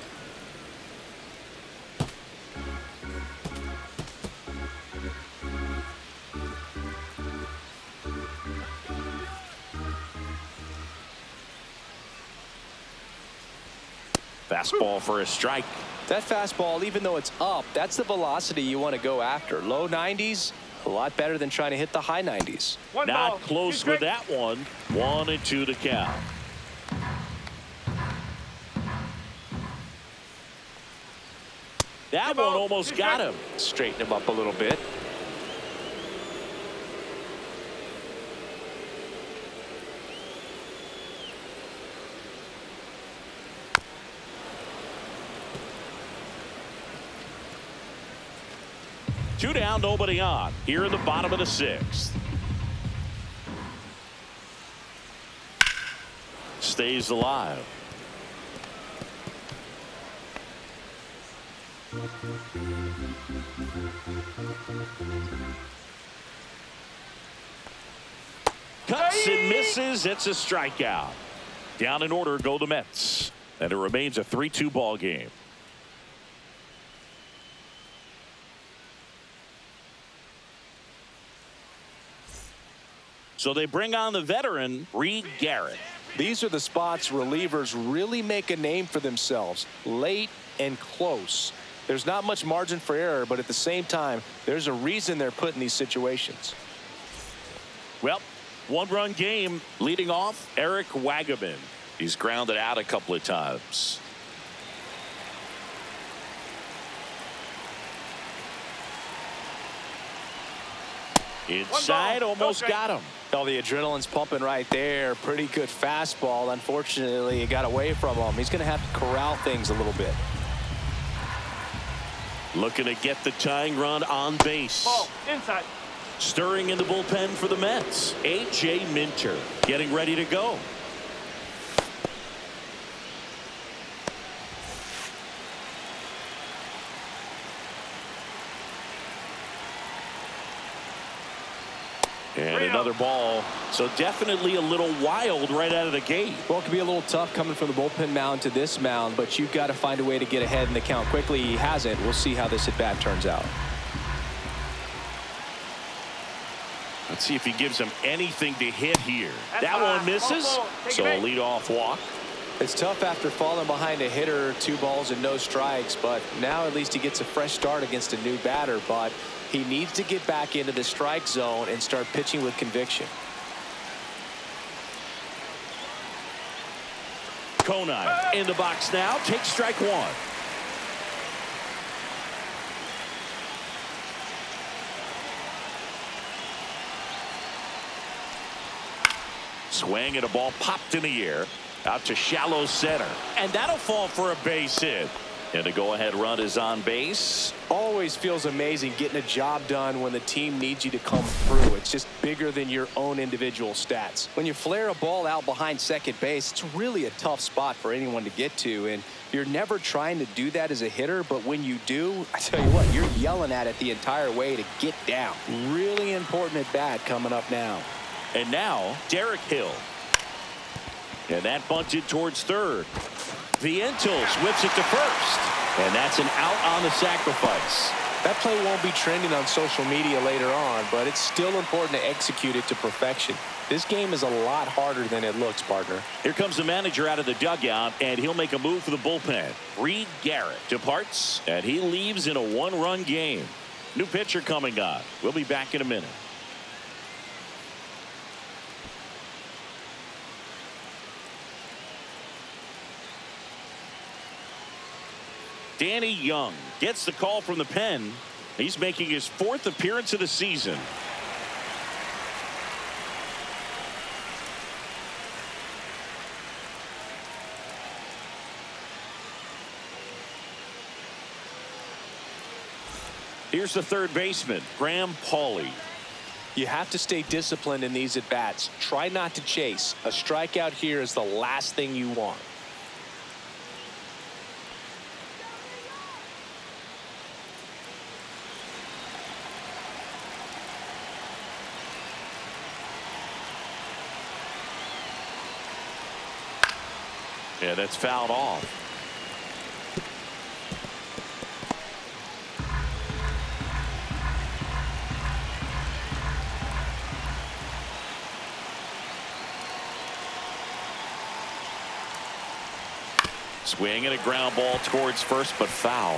Fastball for a strike. That fastball, even though it's up, that's the velocity you want to go after. Low 90s, a lot better than trying to hit the high 90s. Not close with that one. 1-2 to count. That one almost got him. Straighten him up a little bit. Two down, nobody on. Here in the bottom of the 6th. Stays alive. Cuts and misses. It's a strikeout. Down in order go the Mets. And it remains a 3-2 ball game. So they bring on the veteran, Reed Garrett. These are the spots relievers really make a name for themselves. Late and close. There's not much margin for error, but at the same time, there's a reason they're put in these situations. Well, one-run game leading off, Eric Wagaman. He's grounded out a couple of times. Inside, almost got him. Oh, the adrenaline's pumping right there. Pretty good fastball. Unfortunately, it got away from him. He's going to have to corral things a little bit. Looking to get the tying run on base. Ball, inside. Stirring in the bullpen for the Mets, A.J. Minter getting ready to go. And another ball. So definitely a little wild right out of the gate. Well, it could be a little tough coming from the bullpen mound to this mound, but you've got to find a way to get ahead in the count quickly. He hasn't. We'll see how this at bat turns out. Let's see if he gives him anything to hit here. That one misses. So a leadoff walk. It's tough after falling behind a hitter, 2 balls and no strikes, but now at least he gets a fresh start against a new batter. But he needs to get back into the strike zone and start pitching with conviction. Conine in the box now. Takes strike 1. Swing and a ball popped in the air out to shallow center, and that'll fall for a base hit. And the go-ahead run is on base. Always feels amazing getting a job done when the team needs you to come through. It's just bigger than your own individual stats. When you flare a ball out behind second base, it's really a tough spot for anyone to get to, and you're never trying to do that as a hitter, but when you do, I tell you what, you're yelling at it the entire way to get down. Really important at bat coming up now. And now Derek Hill, and that bunted towards third. Vientos whips it to first, and that's an out on the sacrifice. That play won't be trending on social media later on, but it's still important to execute it to perfection. This game is a lot harder than it looks, partner. Here comes the manager out of the dugout, and he'll make a move for the bullpen. Reed Garrett departs, and he leaves in a 1-run game. New pitcher coming on. We'll be back in a minute. Danny Young gets the call from the pen. He's making his 4th appearance of the season. Here's the third baseman, Graham Pauley. You have to stay disciplined in these at-bats. Try not to chase. A strikeout here is the last thing you want. Yeah, that's fouled off. Swing and a ground ball towards first, but foul.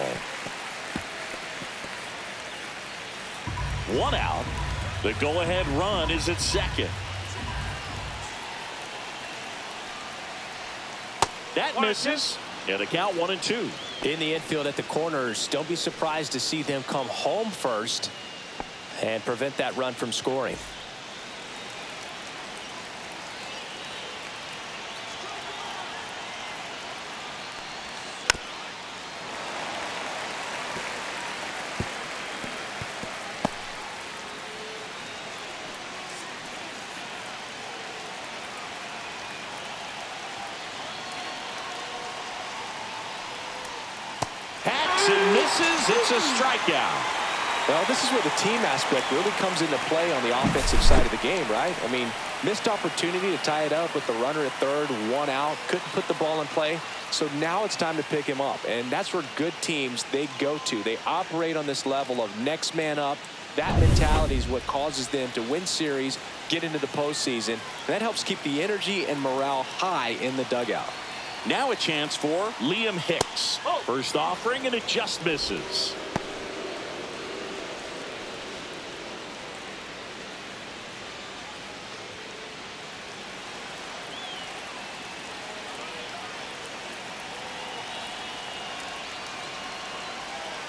1 out. The go-ahead run is at second. That misses. Yeah, the count 1-2. In the infield at the corners, don't be surprised to see them come home first and prevent that run from scoring. And misses. It's a strikeout. Well, this is where the team aspect really comes into play on the offensive side of the game, right? I mean, missed opportunity to tie it up with the runner at third, one out, couldn't put the ball in play. So now it's time to pick him up, and that's where good teams, they go to. They operate on this level of next man up. That mentality is what causes them to win series, get into the postseason. And that helps keep the energy and morale high in the dugout. Now a chance for Liam Hicks. First offering, and it just misses.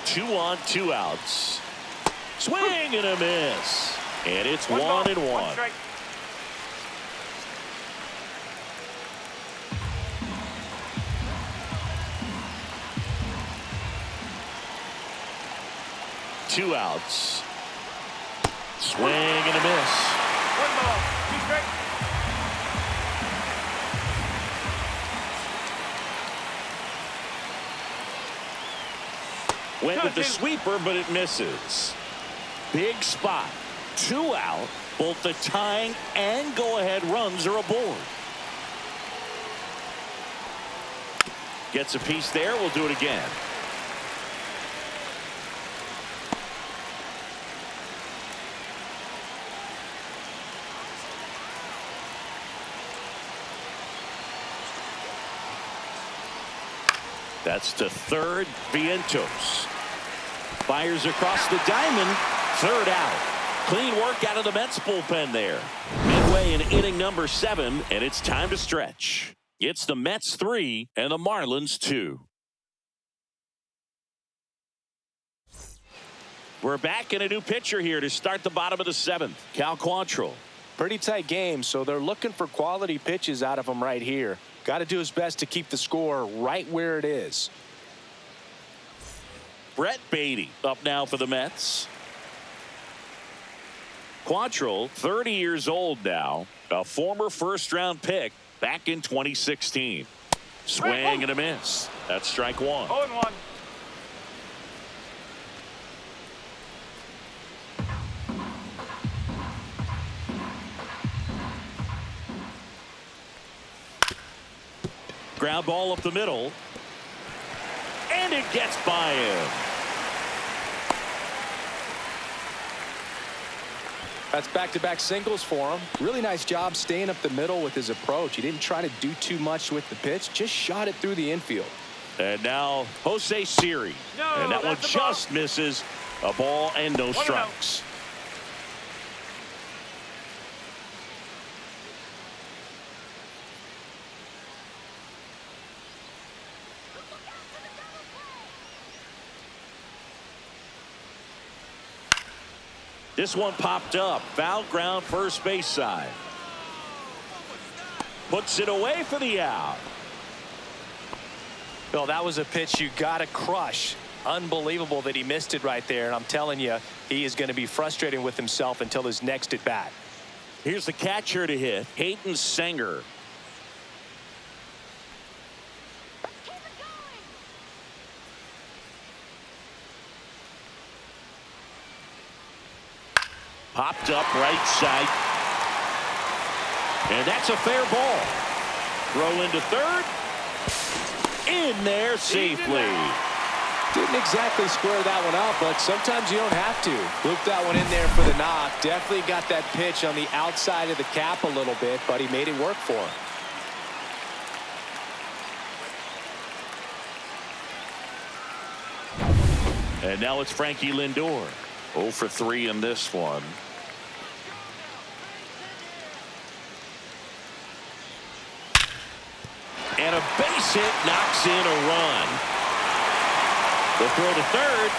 Two on, two outs. Swing and a miss. And it's 1-1. Strike. Two outs. Swing and a miss. 1 ball, 2 strikes. Went with the sweeper, but it misses. Big spot. 2 out. Both the tying and go-ahead runs are aboard. Gets a piece there. We'll do it again. That's to third. Vientos fires across the diamond. Third out. Clean work out of the Mets bullpen there. Midway in inning number 7, and it's time to stretch. It's the Mets 3 and the Marlins 2. We're back in a new pitcher here to start the bottom of the 7th. Cal Quantrill. Pretty tight game, so they're looking for quality pitches out of him right here. Got to do his best to keep the score right where it is. Brett Beatty up now for the Mets. Quantrill, 30 years old now, a former first-round pick back in 2016. Swing and a miss. That's strike 1. 0-1. Ground ball up the middle. And it gets by him. That's back-to-back singles for him. Really nice job staying up the middle with his approach. He didn't try to do too much with the pitch, just shot it through the infield. And now Jose Siri. No, and that one that's a ball. just misses. A ball and no strikes. This one popped up. Foul ground, first base side. Puts it away for the out. Well, that was a pitch you got to crush. Unbelievable that he missed it right there. And I'm telling you, he is going to be frustrated with himself until his next at bat. Here's the catcher to hit, Hayden Sanger. Popped up right side. And that's a fair ball. Throw into third. In there safely. Didn't exactly square that one out, but sometimes you don't have to. Looped that one in there for the knock. Definitely got that pitch on the outside of the cap a little bit, but he made it work for him. And now it's Frankie Lindor. 0 for 3 in this one. And a base hit knocks in a run. The throw to third.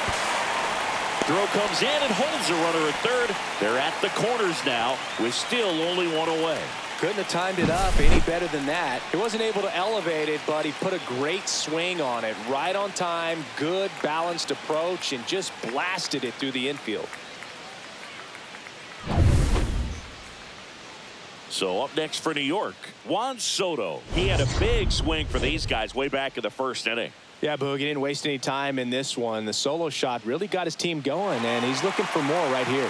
Throw comes in and holds the runner at third. They're at the corners now with still only one away. Couldn't have timed it up any better than that. He wasn't able to elevate it, but he put a great swing on it. Right on time, good balanced approach, and just blasted it through the infield. So up next for New York, Juan Soto. He had a big swing for these guys way back in the first inning. Yeah, Boog, he didn't waste any time in this one. The solo shot really got his team going, and he's looking for more right here.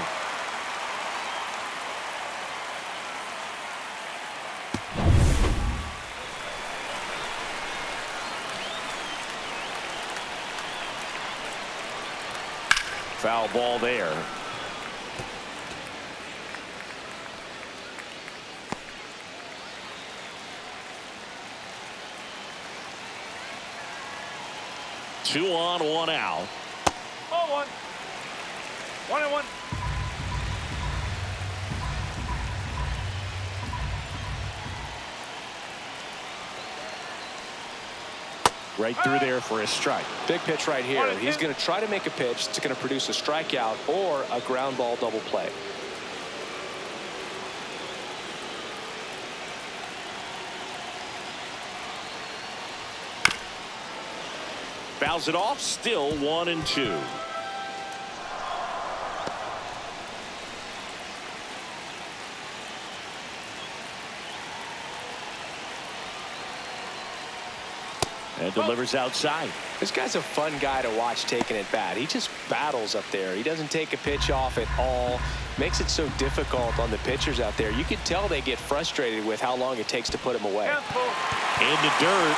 Foul ball there. Two on, one out. Ball one. 1-1. Right through there for a strike. Big pitch right here. He's going to try to make a pitch that's going to produce a strikeout or a ground ball double play. Fouls it off, still 1-2. And delivers outside. This guy's a fun guy to watch taking at bat. He just battles up there. He doesn't take a pitch off at all. Makes it so difficult on the pitchers out there. You can tell they get frustrated with how long it takes to put him away. In the dirt.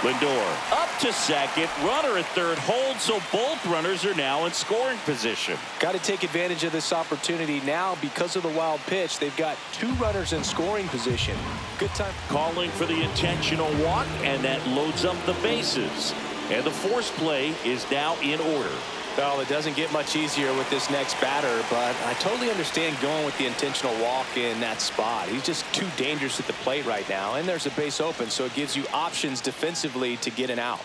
Lindor up to second. Runner at third holds, so both runners are now in scoring position. Got to take advantage of this opportunity now because of the wild pitch. They've got two runners in scoring position. Good time. Calling for the intentional walk, and that loads up the bases. And the force play is now in order. Well, it doesn't get much easier with this next batter, but I totally understand going with the intentional walk in that spot. He's just too dangerous at the plate right now, and there's a base open, so it gives you options defensively to get an out.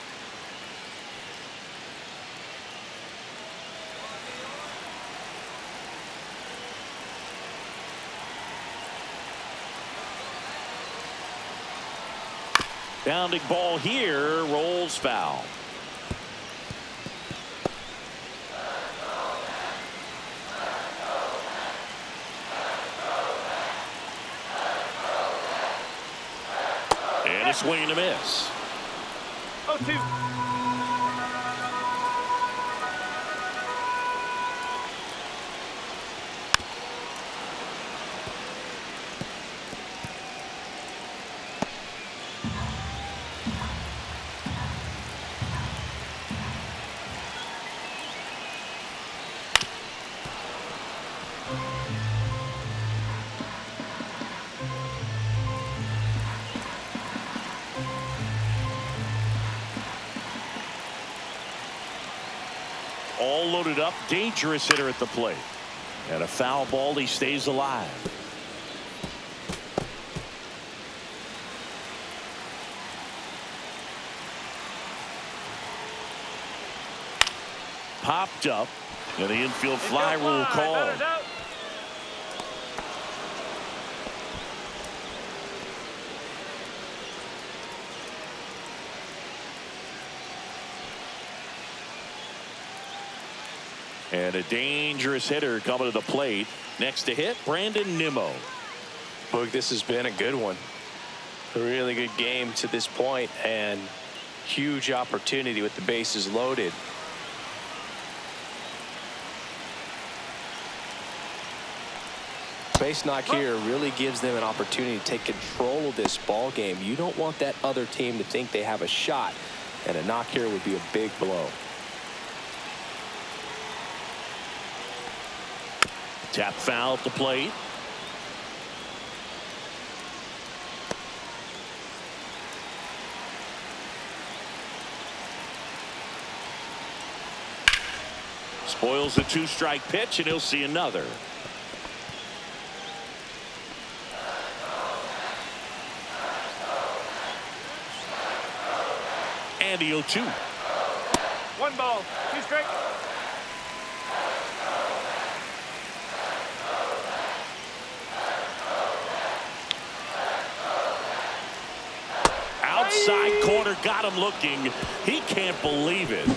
Bounding ball here, rolls foul. And a swing and a miss. 0-2. All loaded up, dangerous hitter at the plate. And a foul ball, he stays alive. Popped up, and the infield fly rule called. And a dangerous hitter coming to the plate. Next to hit, Brandon Nimmo. Look, this has been a good one. A really good game to this point, and huge opportunity with the bases loaded. Base knock here really gives them an opportunity to take control of this ball game. You don't want that other team to think they have a shot, and a knock here would be a big blow. Tap foul at the plate. Spoils the two-strike pitch, and he'll see another. And the 0-2. 1 ball, 2 strikes. Outside corner, got him looking. He can't believe it.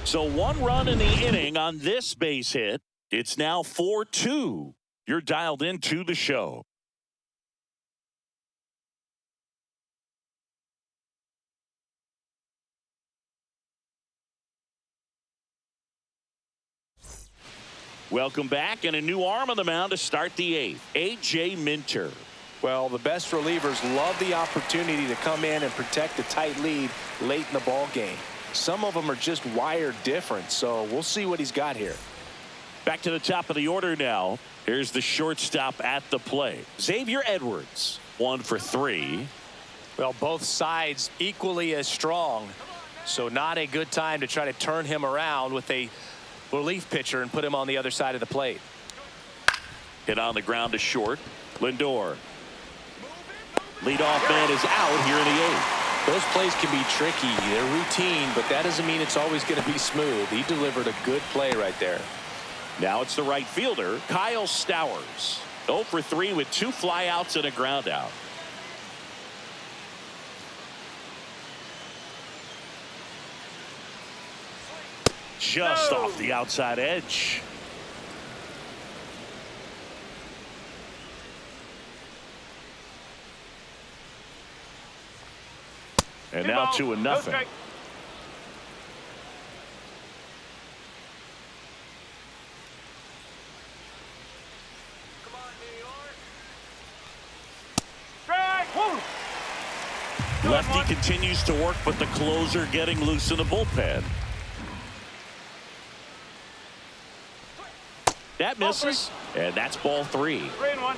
So 1 run in the inning on this base hit. It's now 4-2. You're dialed into the show. Welcome back, and a new arm on the mound to start the 8th. A.J. Minter. Well, the best relievers love the opportunity to come in and protect a tight lead late in the ball game. Some of them are just wired different, so we'll see what he's got here. Back to the top of the order now. Here's the shortstop at the plate. Xavier Edwards, 1 for 3. Well, both sides equally as strong, so not a good time to try to turn him around with a relief pitcher and put him on the other side of the plate. Hit on the ground to short. Lindor. Leadoff man is out here in the 8th. Those plays can be tricky. They're routine, but that doesn't mean it's always going to be smooth. He delivered a good play right there. Now it's the right fielder, Kyle Stowers. 0 for 3 with 2 flyouts and a ground out. Just off the outside edge. And now 2-0. No strike. Lefty continues to work, but the closer getting loose in the bullpen. That misses, and that's ball 3. 3-1.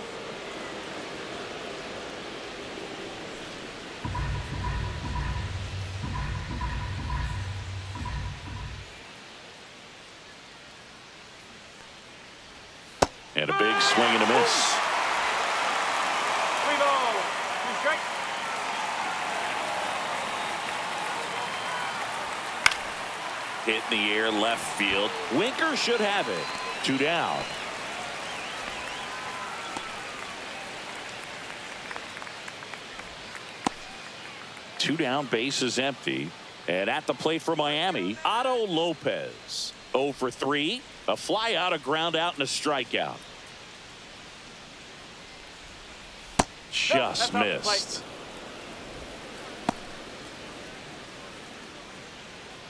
And a big swing and a miss. 3 ball. 2 strike. Hit in the air left field. Winker should have it. 2 down. Two down, base is empty. And at the plate for Miami, Otto Lopez. 0 for 3. A fly out, a ground out, and a strikeout. Just missed.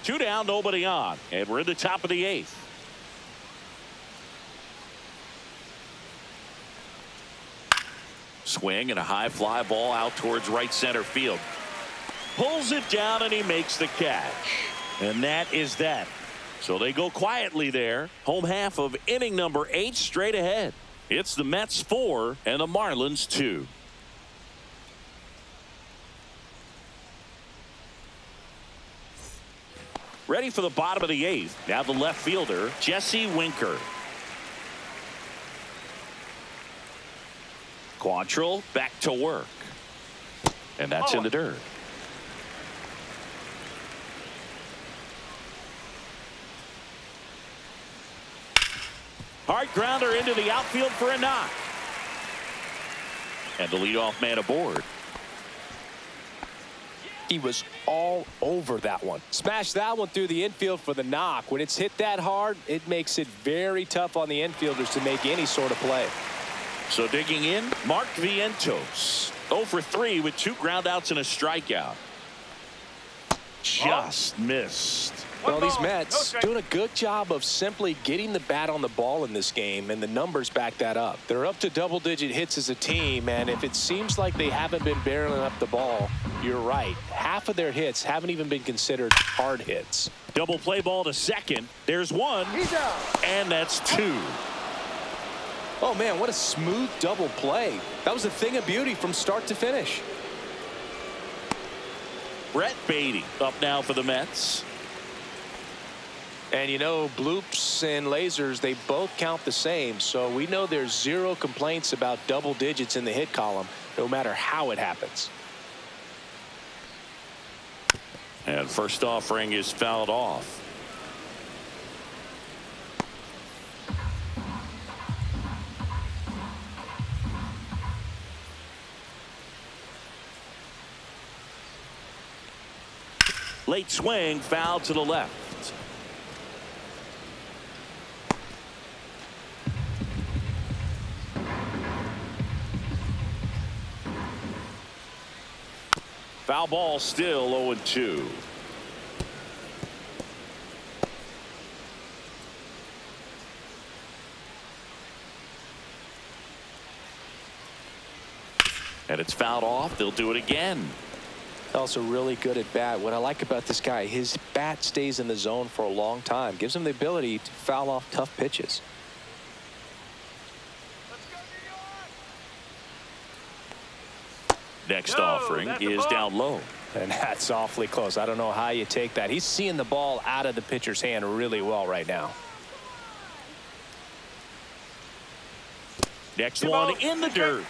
2 down, nobody on. And we're in the top of the 8th. Swing and a high fly ball out towards right center field. Pulls it down and he makes the catch. And that is that. So they go quietly there. Home half of inning number 8 straight ahead. It's the Mets 4 and the Marlins 2. Ready for the bottom of the 8th. Now the left fielder, Jesse Winker. Quantrill back to work. And that's in the dirt. Hard grounder into the outfield for a knock. And the leadoff man aboard. He was all over that one. Smashed that one through the infield for the knock. When it's hit that hard, it makes it very tough on the infielders to make any sort of play. So digging in, Mark Vientos. 0 for 3 with 2 groundouts and a strikeout. Just missed. Well, these Mets doing a good job of simply getting the bat on the ball in this game, and the numbers back that up. They're up to double-digit hits as a team, and if it seems like they haven't been barreling up the ball, you're right. Half of their hits haven't even been considered hard hits. Double play ball to second. There's 1. He's out. And that's 2. Oh, man, what a smooth double play. That was a thing of beauty from start to finish. Brett Beatty up now for the Mets. And you know, bloops and lasers, they both count the same, so we know there's 0 complaints about double digits in the hit column, no matter how it happens. And first offering is fouled off. Late swing, foul to the left. Foul ball, still 0-2. And it's fouled off. They'll do it again. Also really good at bat. What I like about this guy, his bat stays in the zone for a long time. Gives him the ability to foul off tough pitches. Next offering is down low. And that's awfully close. I don't know how you take that. He's seeing the ball out of the pitcher's hand really well right now. Next one in the dirt.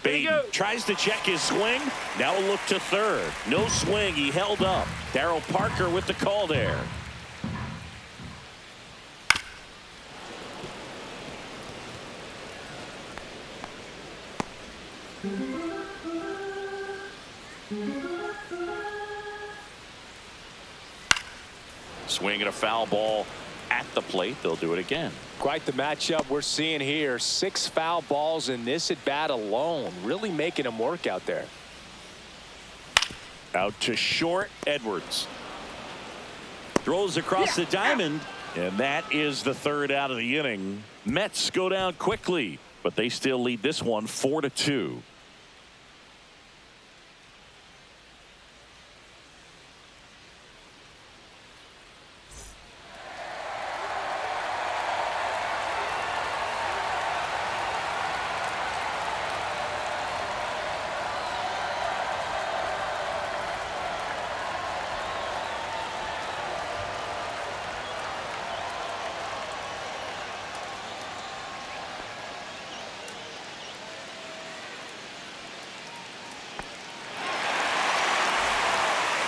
Baden tries to check his swing. Now a look to third. No swing. He held up. Darryl Parker with the call there. Swinging a foul ball at the plate. They'll do it again. Quite the matchup we're seeing here. 6 foul balls in this at bat alone. Really making him work out there. Out to short. Edwards throws across the diamond, and that is the third out of the inning. Mets go down quickly, but they still lead this one 4-2.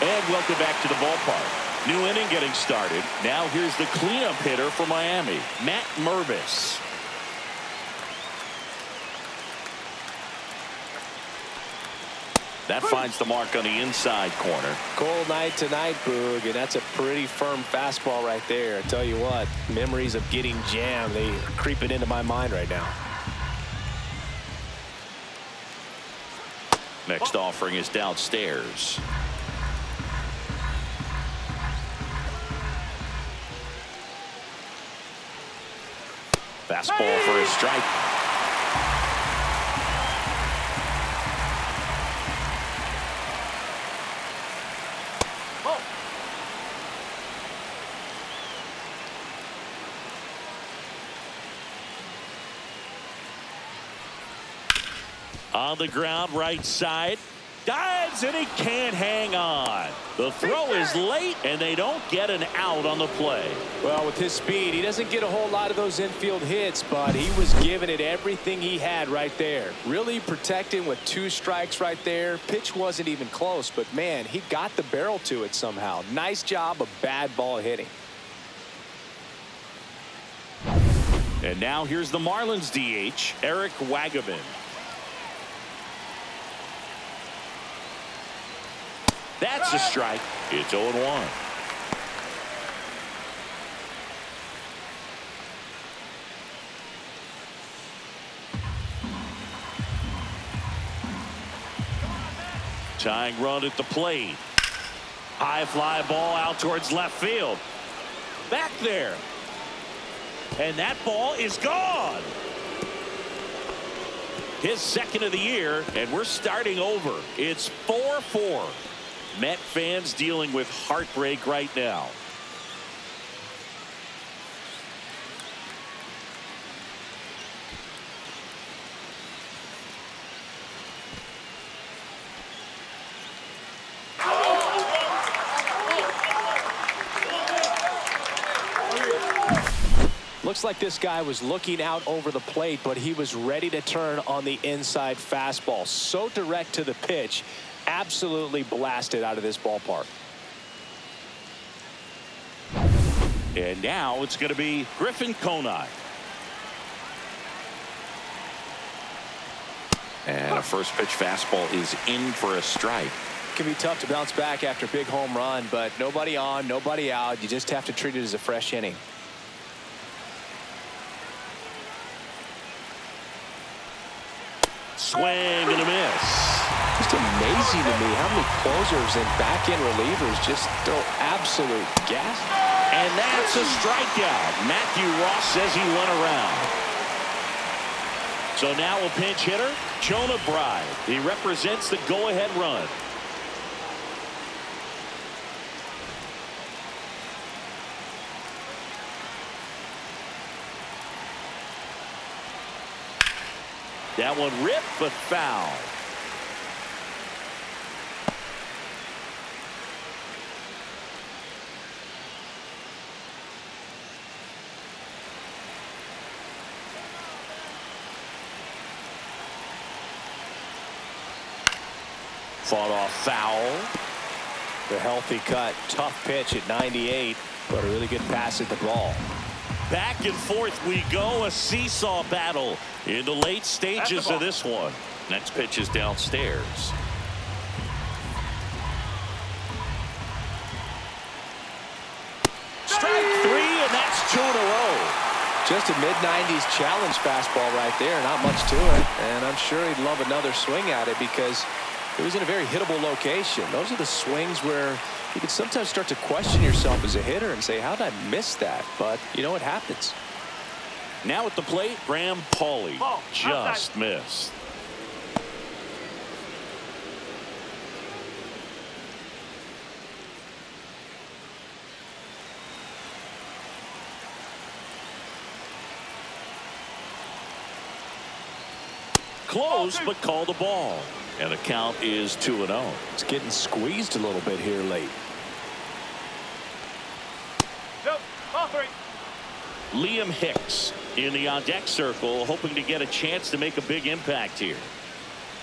And welcome back to the ballpark. New inning getting started. Now here's the cleanup hitter for Miami, Matt Mervis. That finds the mark on the inside corner. Cold night tonight, Boog, and that's a pretty firm fastball right there. I tell you what, memories of getting jammed, they are creeping into my mind right now. Next offering is downstairs. Fastball for a strike. On the ground, right side. Dives, and he can't hang on. The throw is late, and they don't get an out on the play. Well, with his speed, he doesn't get a whole lot of those infield hits, but he was giving it everything he had right there. Really protecting with 2 strikes right there. Pitch wasn't even close, but man, he got the barrel to it somehow. Nice job of bad ball hitting. And now here's the Marlins DH, Eric Wagaman. That's a strike. It's 0-1. Tying run at the plate. High fly ball out towards left field. Back there. And that ball is gone. His second of the year, and we're starting over. It's 4-4. Met fans dealing with heartbreak right now. Looks like this guy was looking out over the plate, but he was ready to turn on the inside fastball. So direct to the pitch. Absolutely blasted out of this ballpark. And now it's going to be Griffin Conine. And a first pitch fastball is in for a strike. It can be tough to bounce back after a big home run, but nobody on, nobody out. You just have to treat it as a fresh inning. Swing and a miss. Just amazing to me how many closers and back-end relievers just throw absolute gas. And that's a strikeout. Matthew Ross says he went around. So now a pinch hitter, Jonah Bride. He represents the go-ahead run. That one ripped, but foul. Fought off foul. The healthy cut. Tough pitch at 98, but a really good pass at the ball. Back and forth we go. A seesaw battle in the late stages of this one. Next pitch is downstairs. Strike three, and that's 2 in a row. Just a mid-90s challenge fastball right there. Not much to it. And I'm sure he'd love another swing at it because it was in a very hittable location. Those are the swings where you can sometimes start to question yourself as a hitter and say, how did I miss that? But, you know, it happens. Now at the plate, Graham Pauley just missed. Close, but called a ball. And the count is 2-0. It's getting squeezed a little bit here late. Nope. Ball 3. Liam Hicks in the on-deck circle, hoping to get a chance to make a big impact here.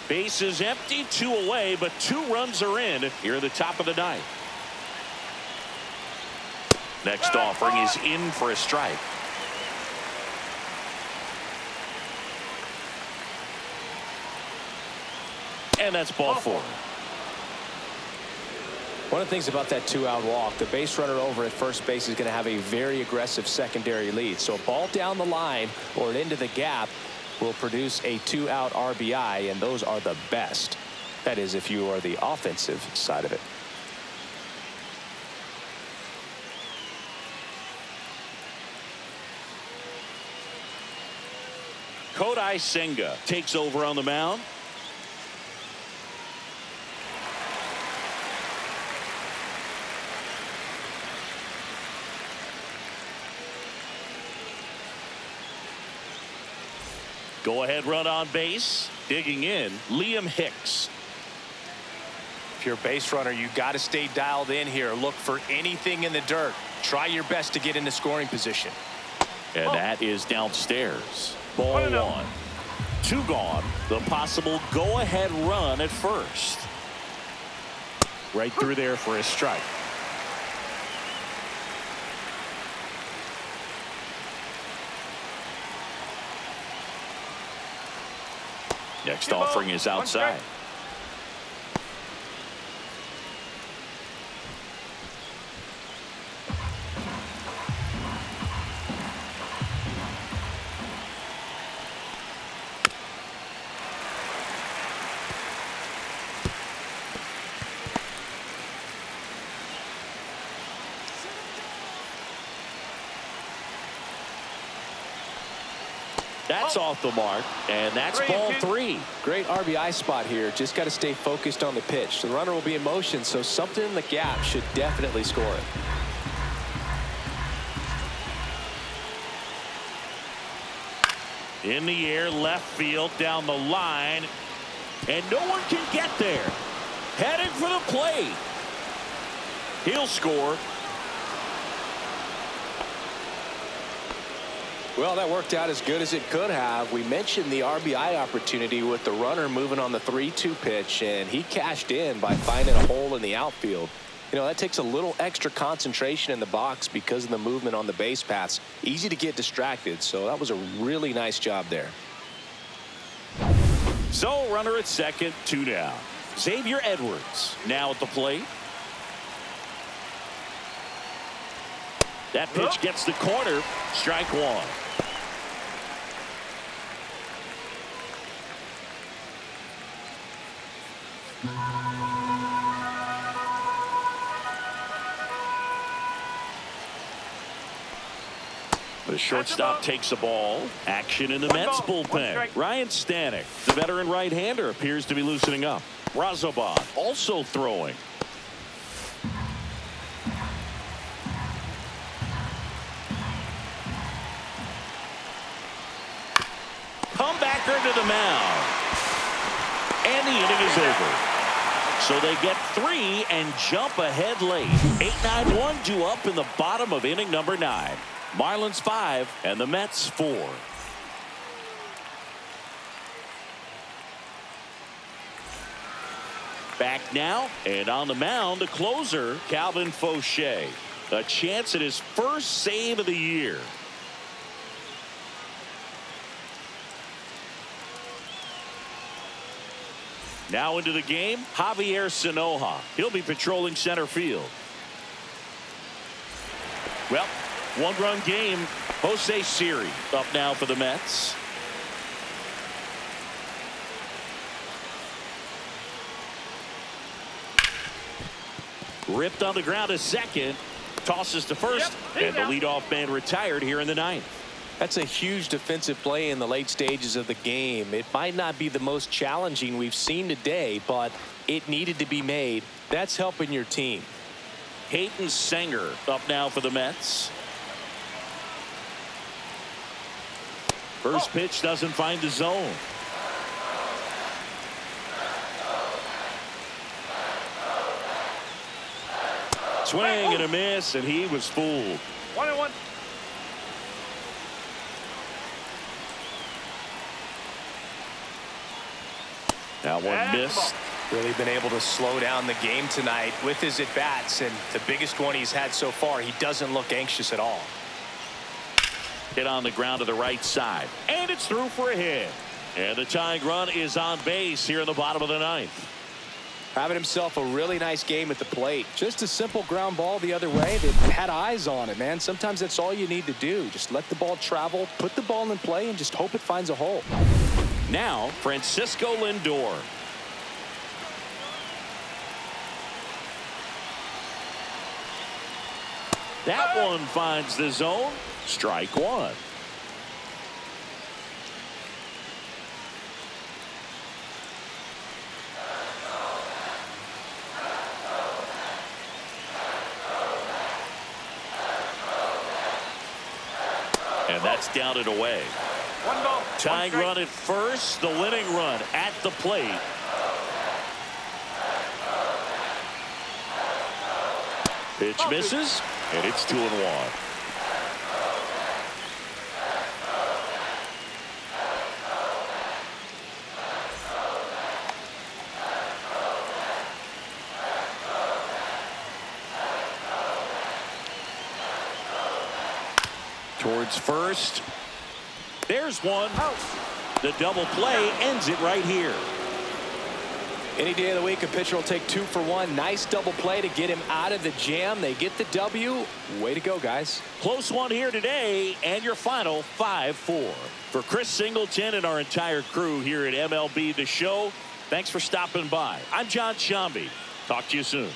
Base is empty, 2 away, but 2 runs are in here at the top of the ninth. Next offering is in for a strike. And that's ball 4. One of the things about that 2-out walk, the base runner over at first base is going to have a very aggressive secondary lead. So a ball down the line or into the gap will produce a 2-out RBI, and those are the best. That is, if you are the offensive side of it. Kodai Senga takes over on the mound. Go-ahead run on base. Digging in, Liam Hicks. If you're a base runner, you got to stay dialed in here. Look for anything in the dirt. Try your best to get into scoring position. And that is downstairs. Ball 1. 2 gone. The possible go-ahead run at first. Right through there for a strike. Next offering is outside. That's off the mark, and that's ball 3. Great RBI spot here. Just got to stay focused on the pitch. The runner will be in motion, so something in the gap should definitely score it. In the air, left field, down the line, and no one can get there. Headed for the plate. He'll score. Well, that worked out as good as it could have. We mentioned the RBI opportunity with the runner moving on the 3-2 pitch, and he cashed in by finding a hole in the outfield. You know, that takes a little extra concentration in the box because of the movement on the base paths. Easy to get distracted, so that was a really nice job there. So, runner at second, 2 down. Xavier Edwards now at the plate. That pitch gets the corner. Strike 1. The shortstop takes the ball. Action in the Mets bullpen. Ryan Stanek, the veteran right-hander, appears to be loosening up. Razabon also throwing. Comebacker to the mound. And the inning is over. So they get 3 and jump ahead late. 8-9-1 due up in the bottom of inning number 9. Marlins 5 and the Mets 4. Back now, and on the mound, the closer, Calvin Fauché. A chance at his first save of the year. Now into the game, Javier Sanoja. He'll be patrolling center field. Well, one-run game. Jose Siri up now for the Mets. Ripped on the ground to second. Tosses to first. And the leadoff man retired here in the 9th. That's a huge defensive play in the late stages of the game. It might not be the most challenging we've seen today, but it needed to be made. That's helping your team. Hayden Sanger up now for the Mets. First pitch doesn't find the zone. Swing and a miss, and he was fooled. 1-1. Now one missed. Really been able to slow down the game tonight with his at-bats, and the biggest one he's had so far. He doesn't look anxious at all. Hit on the ground to the right side, and it's through for a hit. And the tying run is on base here in the bottom of the 9th. Having himself a really nice game at the plate. Just a simple ground ball the other way that had eyes on it, man. Sometimes that's all you need to do. Just let the ball travel, put the ball in play, and just hope it finds a hole. Now Francisco Lindor. That one finds the zone. Strike one. And that's down and away. 1 ball. Tying run at first, the winning run at the plate. Pitch misses, and it's 2-1. Towards first. There's one. The double play ends it right here. Any day of the week, a pitcher will take 2 for 1. Nice double play to get him out of the jam. They get the W. Way to go, guys. Close one here today, and your final 5-4. For Chris Singleton and our entire crew here at MLB The Show, thanks for stopping by. I'm John Shambi. Talk to you soon.